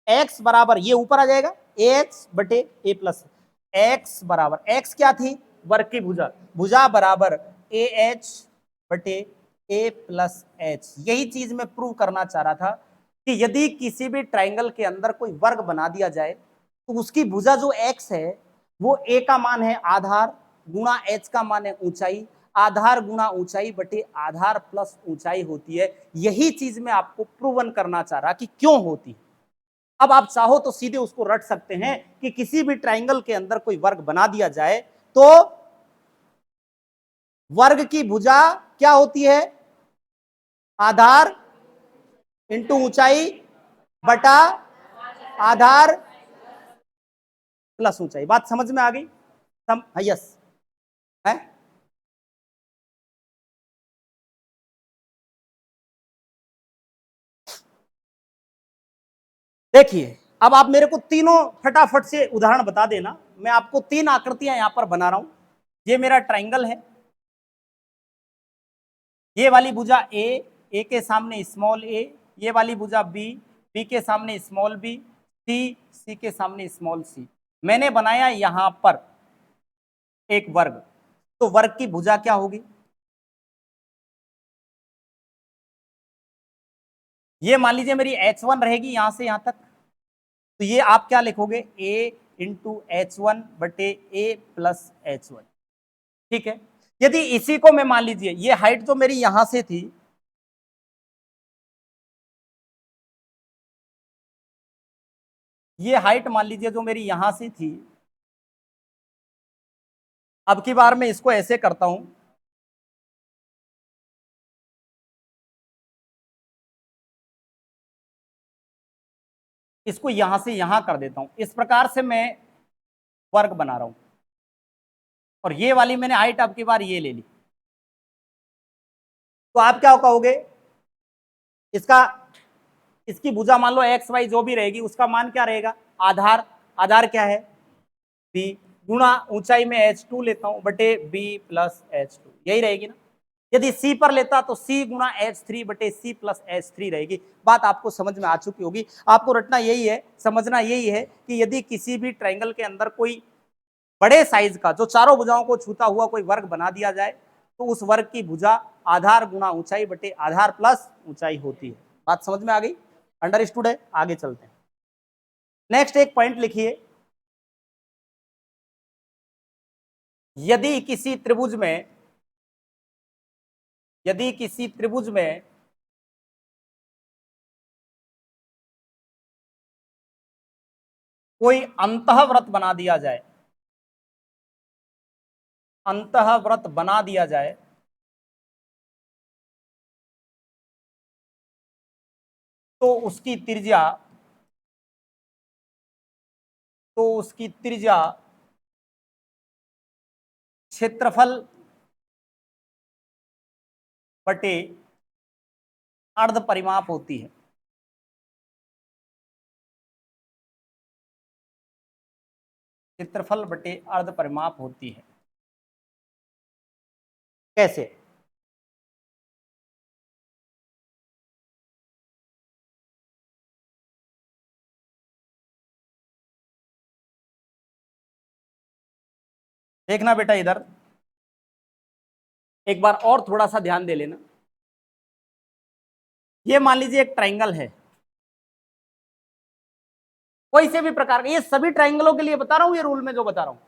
एक्स बराबर ये ऊपर आ जाएगा ए एच बटे ए प्लस, एक्स बराबर एक्स क्या थी? वर्ग की भुजा, भुजा बराबर ए एच बटे ए प्लस एच। यही चीज मैं प्रूव करना चाह रहा था कि यदि किसी भी ट्राइंगल के अंदर कोई वर्ग बना दिया जाए तो उसकी भुजा जो एक्स है वो ए का मान है आधार गुणा एच का मान है ऊंचाई, आधार गुणा ऊंचाई बटे आधार प्लस ऊंचाई होती है। यही चीज मैं आपको प्रूवन करना चाह रहा कि क्यों होती है। अब आप चाहो तो सीधे उसको रट सकते हैं कि किसी भी ट्राइंगल के अंदर कोई वर्ग बना दिया जाए तो वर्ग की भुजा क्या होती है? आधार इंटू ऊंचाई बटा आधार प्लस ऊंचाई। बात समझ में आ गई? यस है। देखिए अब आप मेरे को तीनों फटाफट से उदाहरण बता देना। मैं आपको तीन आकृतियां यहां पर बना रहा हूं। ये मेरा ट्राइंगल है, ये वाली भुजा ए के सामने स्मॉल ए, ये वाली भुजा बी के सामने स्मॉल बी, सी के सामने स्मॉल सी। मैंने बनाया यहां पर एक वर्ग, तो वर्ग की भुजा क्या होगी? ये मान लीजिए मेरी H1 रहेगी यहां से यहां तक, तो ये आप क्या लिखोगे? ए इंटू H1 बटे ए प्लस H1। ठीक है, यदि इसी को मैं मान लीजिए ये हाइट जो मेरी यहां से थी, ये हाइट मान लीजिए जो मेरी यहां से थी, अब की बार मैं इसको ऐसे करता हूं, इसको यहां से यहां कर देता हूं। इस प्रकार से मैं वर्ग बना रहा हूं और ये वाली मैंने हाइट अब की बार ये ले ली। तो आप क्या कहोगे? इसका इसकी भुजा मान लो एक्स वाई जो भी रहेगी उसका मान क्या रहेगा? आधार, आधार क्या है? बी गुणा ऊंचाई में H2 लेता हूं बटे बी प्लस H2, यही रहेगी ना। यदि सी पर लेता तो सी गुणा H3 बटे सी प्लस H3 रहेगी। बात आपको समझ में आ चुकी होगी। आपको रटना यही है, समझना यही है कि यदि किसी भी ट्राइंगल के अंदर कोई बड़े साइज का जो चारों भुजाओं को छूता हुआ कोई वर्ग बना दिया जाए तो उस वर्ग की भुजा आधार गुणा ऊंचाई बटे आधार प्लस ऊंचाई होती है। बात समझ में आ गई? अंडरस्टूड है? आगे चलते हैं। नेक्स्ट एक पॉइंट लिखिए, यदि किसी त्रिभुज में, यदि किसी त्रिभुज में कोई अंतःव्रत बना दिया जाए, अंतःव्रत बना दिया जाए तो उसकी त्रिज्या, तो उसकी त्रिज्या क्षेत्रफल बटे अर्ध परिमाप होती है। क्षेत्रफल बटे अर्ध परिमाप होती है। कैसे? देखना बेटा इधर एक बार और थोड़ा सा ध्यान दे लेना। ये मान लीजिए एक ट्राइंगल है, कोई से भी प्रकार का, ये सभी ट्राइंगलों के लिए बता रहा हूं, ये रूल में जो बता रहा हूं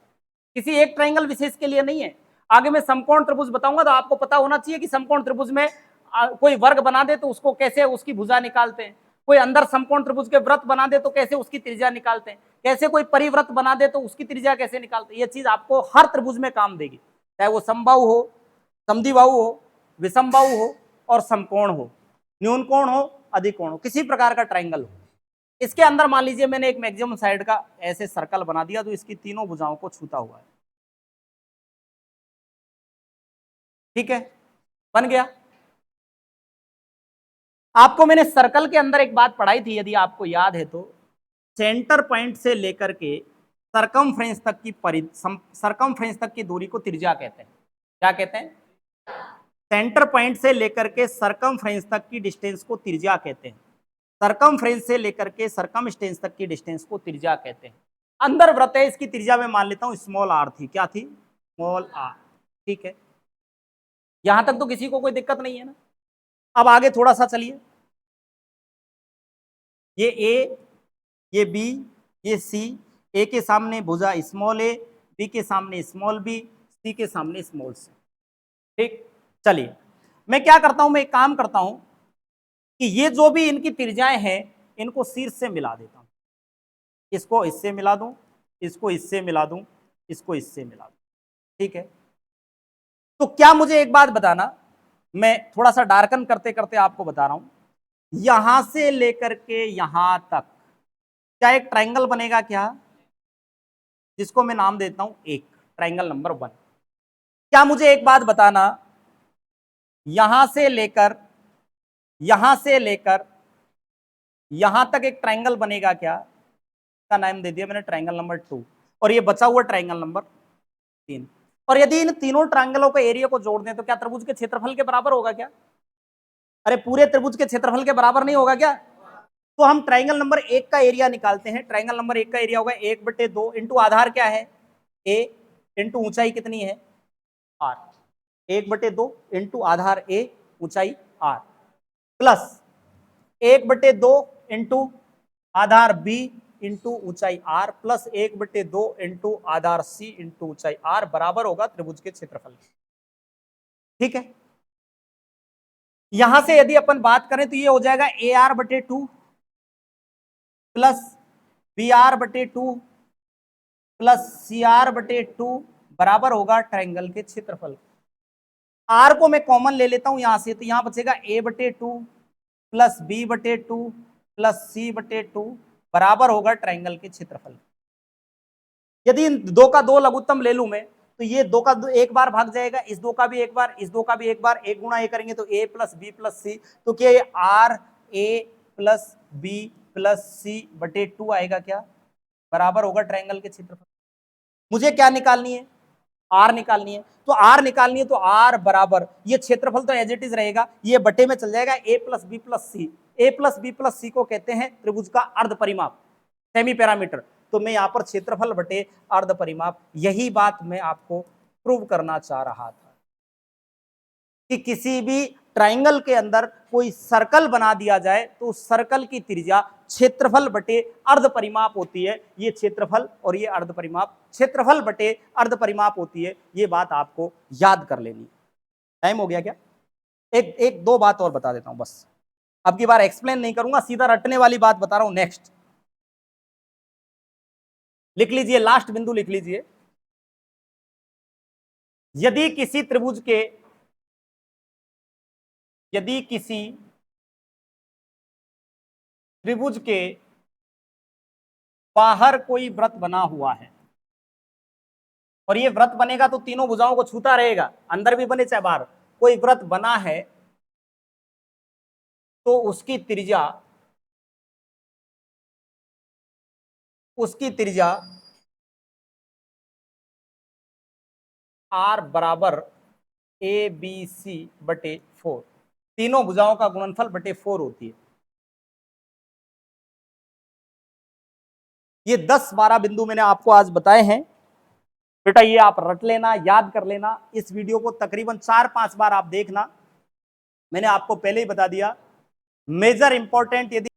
किसी एक ट्राइंगल विशेष के लिए नहीं है। आगे मैं समकोण त्रिभुज बताऊंगा तो आपको पता होना चाहिए कि समकोण त्रिभुज में कोई वर्ग बना दे तो उसको कैसे उसकी भुजा निकालते हैं, कोई अंदर समकोण त्रिभुज के व्रत बना दे तो कैसे उसकी त्रिज्या निकालते हैं, कैसे कोई परिव्रत बना दे तो उसकी त्रिज्या कैसे निकालते हैं। ये चीज आपको हर त्रिभुज में काम देगी, चाहे वो समबाहु हो, समद्विबाहु हो, विषमबाहु हो और समकोण हो, न्यून कोण हो, अधिक कोण हो, किसी प्रकार का ट्राइंगल हो। इसके अंदर मान लीजिए मैंने एक मैक्सिमम साइड का ऐसे सर्कल बना दिया जो इसकी तीनों भुजाओं को छूता हुआ है। ठीक है, बन गया। आपको मैंने सर्कल के अंदर एक बात पढ़ाई थी, यदि आपको याद है तो, सेंटर पॉइंट से लेकर के सरकमफ्रेंस तक की दूरी को त्रिज्या कहते हैं। क्या कहते हैं? सेंटर पॉइंट से लेकर के सरकमफ्रेंस तक की डिस्टेंस को त्रिज्या कहते हैं। सरकमफ्रेंस से लेकर के सरकमस्टेंस तक की डिस्टेंस को त्रिज्या कहते हैं। अंदर वृत्त है, इसकी त्रिज्या मैं मान लेता हूं स्मॉल आर थी। क्या थी? Small R. ठीक है, यहां तक तो किसी को कोई दिक्कत नहीं है ना। अब आगे थोड़ा सा चलिए, ये ए, ये बी, ये सी, ए के सामने भुजा स्मॉल ए, बी के सामने स्मॉल बी, सी के सामने स्मॉल सी। ठीक, चलिए मैं क्या करता हूं, मैं एक काम करता हूं कि ये जो भी इनकी त्रिज्याएं हैं इनको शीर्ष से मिला देता हूं। इसको इससे मिला दूं, इसको इससे मिला दूं, इसको इससे मिला दूं। ठीक है, तो क्या मुझे एक बात बताना, मैं थोड़ा सा डार्कन करते करते आपको बता रहा हूं, यहां से लेकर के यहां तक क्या एक ट्रायंगल बनेगा क्या? जिसको मैं नाम देता हूं एक, ट्रायंगल नंबर 1। क्या मुझे एक बात बताना, यहां से लेकर यहां तक एक ट्रायंगल बनेगा क्या? का नाम दे दिया मैंने ट्रायंगल नंबर 2, और ये बचा हुआ ट्रायंगल नंबर 3। और यदि इन तीनों ट्रायंगलों के एरिया को जोड़ दें तो क्या त्रिभुज के क्षेत्रफल के बराबर होगा क्या? अरे पूरे त्रिभुज के क्षेत्रफल के बराबर नहीं होगा क्या? तो हम ट्रायंगल नंबर 1 का एरिया निकालते हैं। ट्रायंगल नंबर 1 का एरिया होगा 1/2 इंटू आधार क्या है? a, इंटू ऊंचाई कितनी है? r। 1/2 इंटू आधार a, ऊंचाई r, प्लस 1/2 इंटू आधार b इंटू ऊंचाई r, प्लस 1/2 इंटू आधार c इंटू ऊंचाई r, बराबर होगा त्रिभुज के क्षेत्रफल। ठीक है, यहां से यदि अपन बात करें तो ये हो जाएगा AR/2 plus BR/2 plus CR/2 बराबर होगा ट्रायंगल के क्षेत्रफल। R को मैं कॉमन ले लेता हूं यहां से, तो यहां बचेगा A/2 plus B/2 plus C/2 बराबर होगा ट्रायंगल के क्षेत्रफल। यदि इन दो का दो लघुत्तम ले लूं मैं, तो ये दो का दो एक बार भाग जाएगा, इस दो का भी एक बार, इस दो का भी एक बार, एक गुणा ए करेंगे तो A plus B plus C, तो क्या ये RA plus B plus C/2 आएगा क्या? बराबर होगा ट्रायंगल के क्षेत्रफल। मुझे क्या निकालनी है? R निकालनी है। तो R निकालनी है तो R बराबर, ये क्षेत्रफल तो एज इट इज रहेगा, ये बटे में चल जाएगा A plus B plus C। A plus B plus C को कहते हैं त्रिभुज का अर्ध परिमाप, सेमी पैरामीटर। तो मैं यहां पर क्षेत्रफल बटे अर्ध परिमाप, यही बात मैं आपको प्रूव करना चाह रहा था कि किसी भी ट्रायंगल के अंदर कोई सर्कल बना दिया जाए तो सर्कल की त्रिज्या क्षेत्रफल बटे अर्ध परिमाप होती है। ये क्षेत्रफल और ये अर्ध परिमाप, क्षेत्रफल बटे अर्ध परिमाप होती है, ये बात आपको याद कर लेनी। टाइम हो गया क्या? एक दो बात और बता देता हूं बस, अब की बार एक्सप्लेन नहीं करूंगा, सीधा रटने वाली बात बता रहा हूं। नेक्स्ट लिख लीजिए, लास्ट बिंदु लिख लीजिए। यदि किसी त्रिभुज के बाहर कोई व्रत बना हुआ है, और ये व्रत बनेगा तो तीनों भुजाओं को छूता रहेगा, अंदर भी बने चाहे बाहर, कोई व्रत बना है तो उसकी त्रिज्या R बराबर ABC/4, तीनों भुजाओं का गुणनफल बटे 4 होती है। ये 10-12 बिंदु मैंने आपको आज बताए हैं बेटा, ये आप रट लेना, याद कर लेना। इस वीडियो को तकरीबन 4-5 बार आप देखना। मैंने आपको पहले ही बता दिया, मेजर इंपॉर्टेंट यदि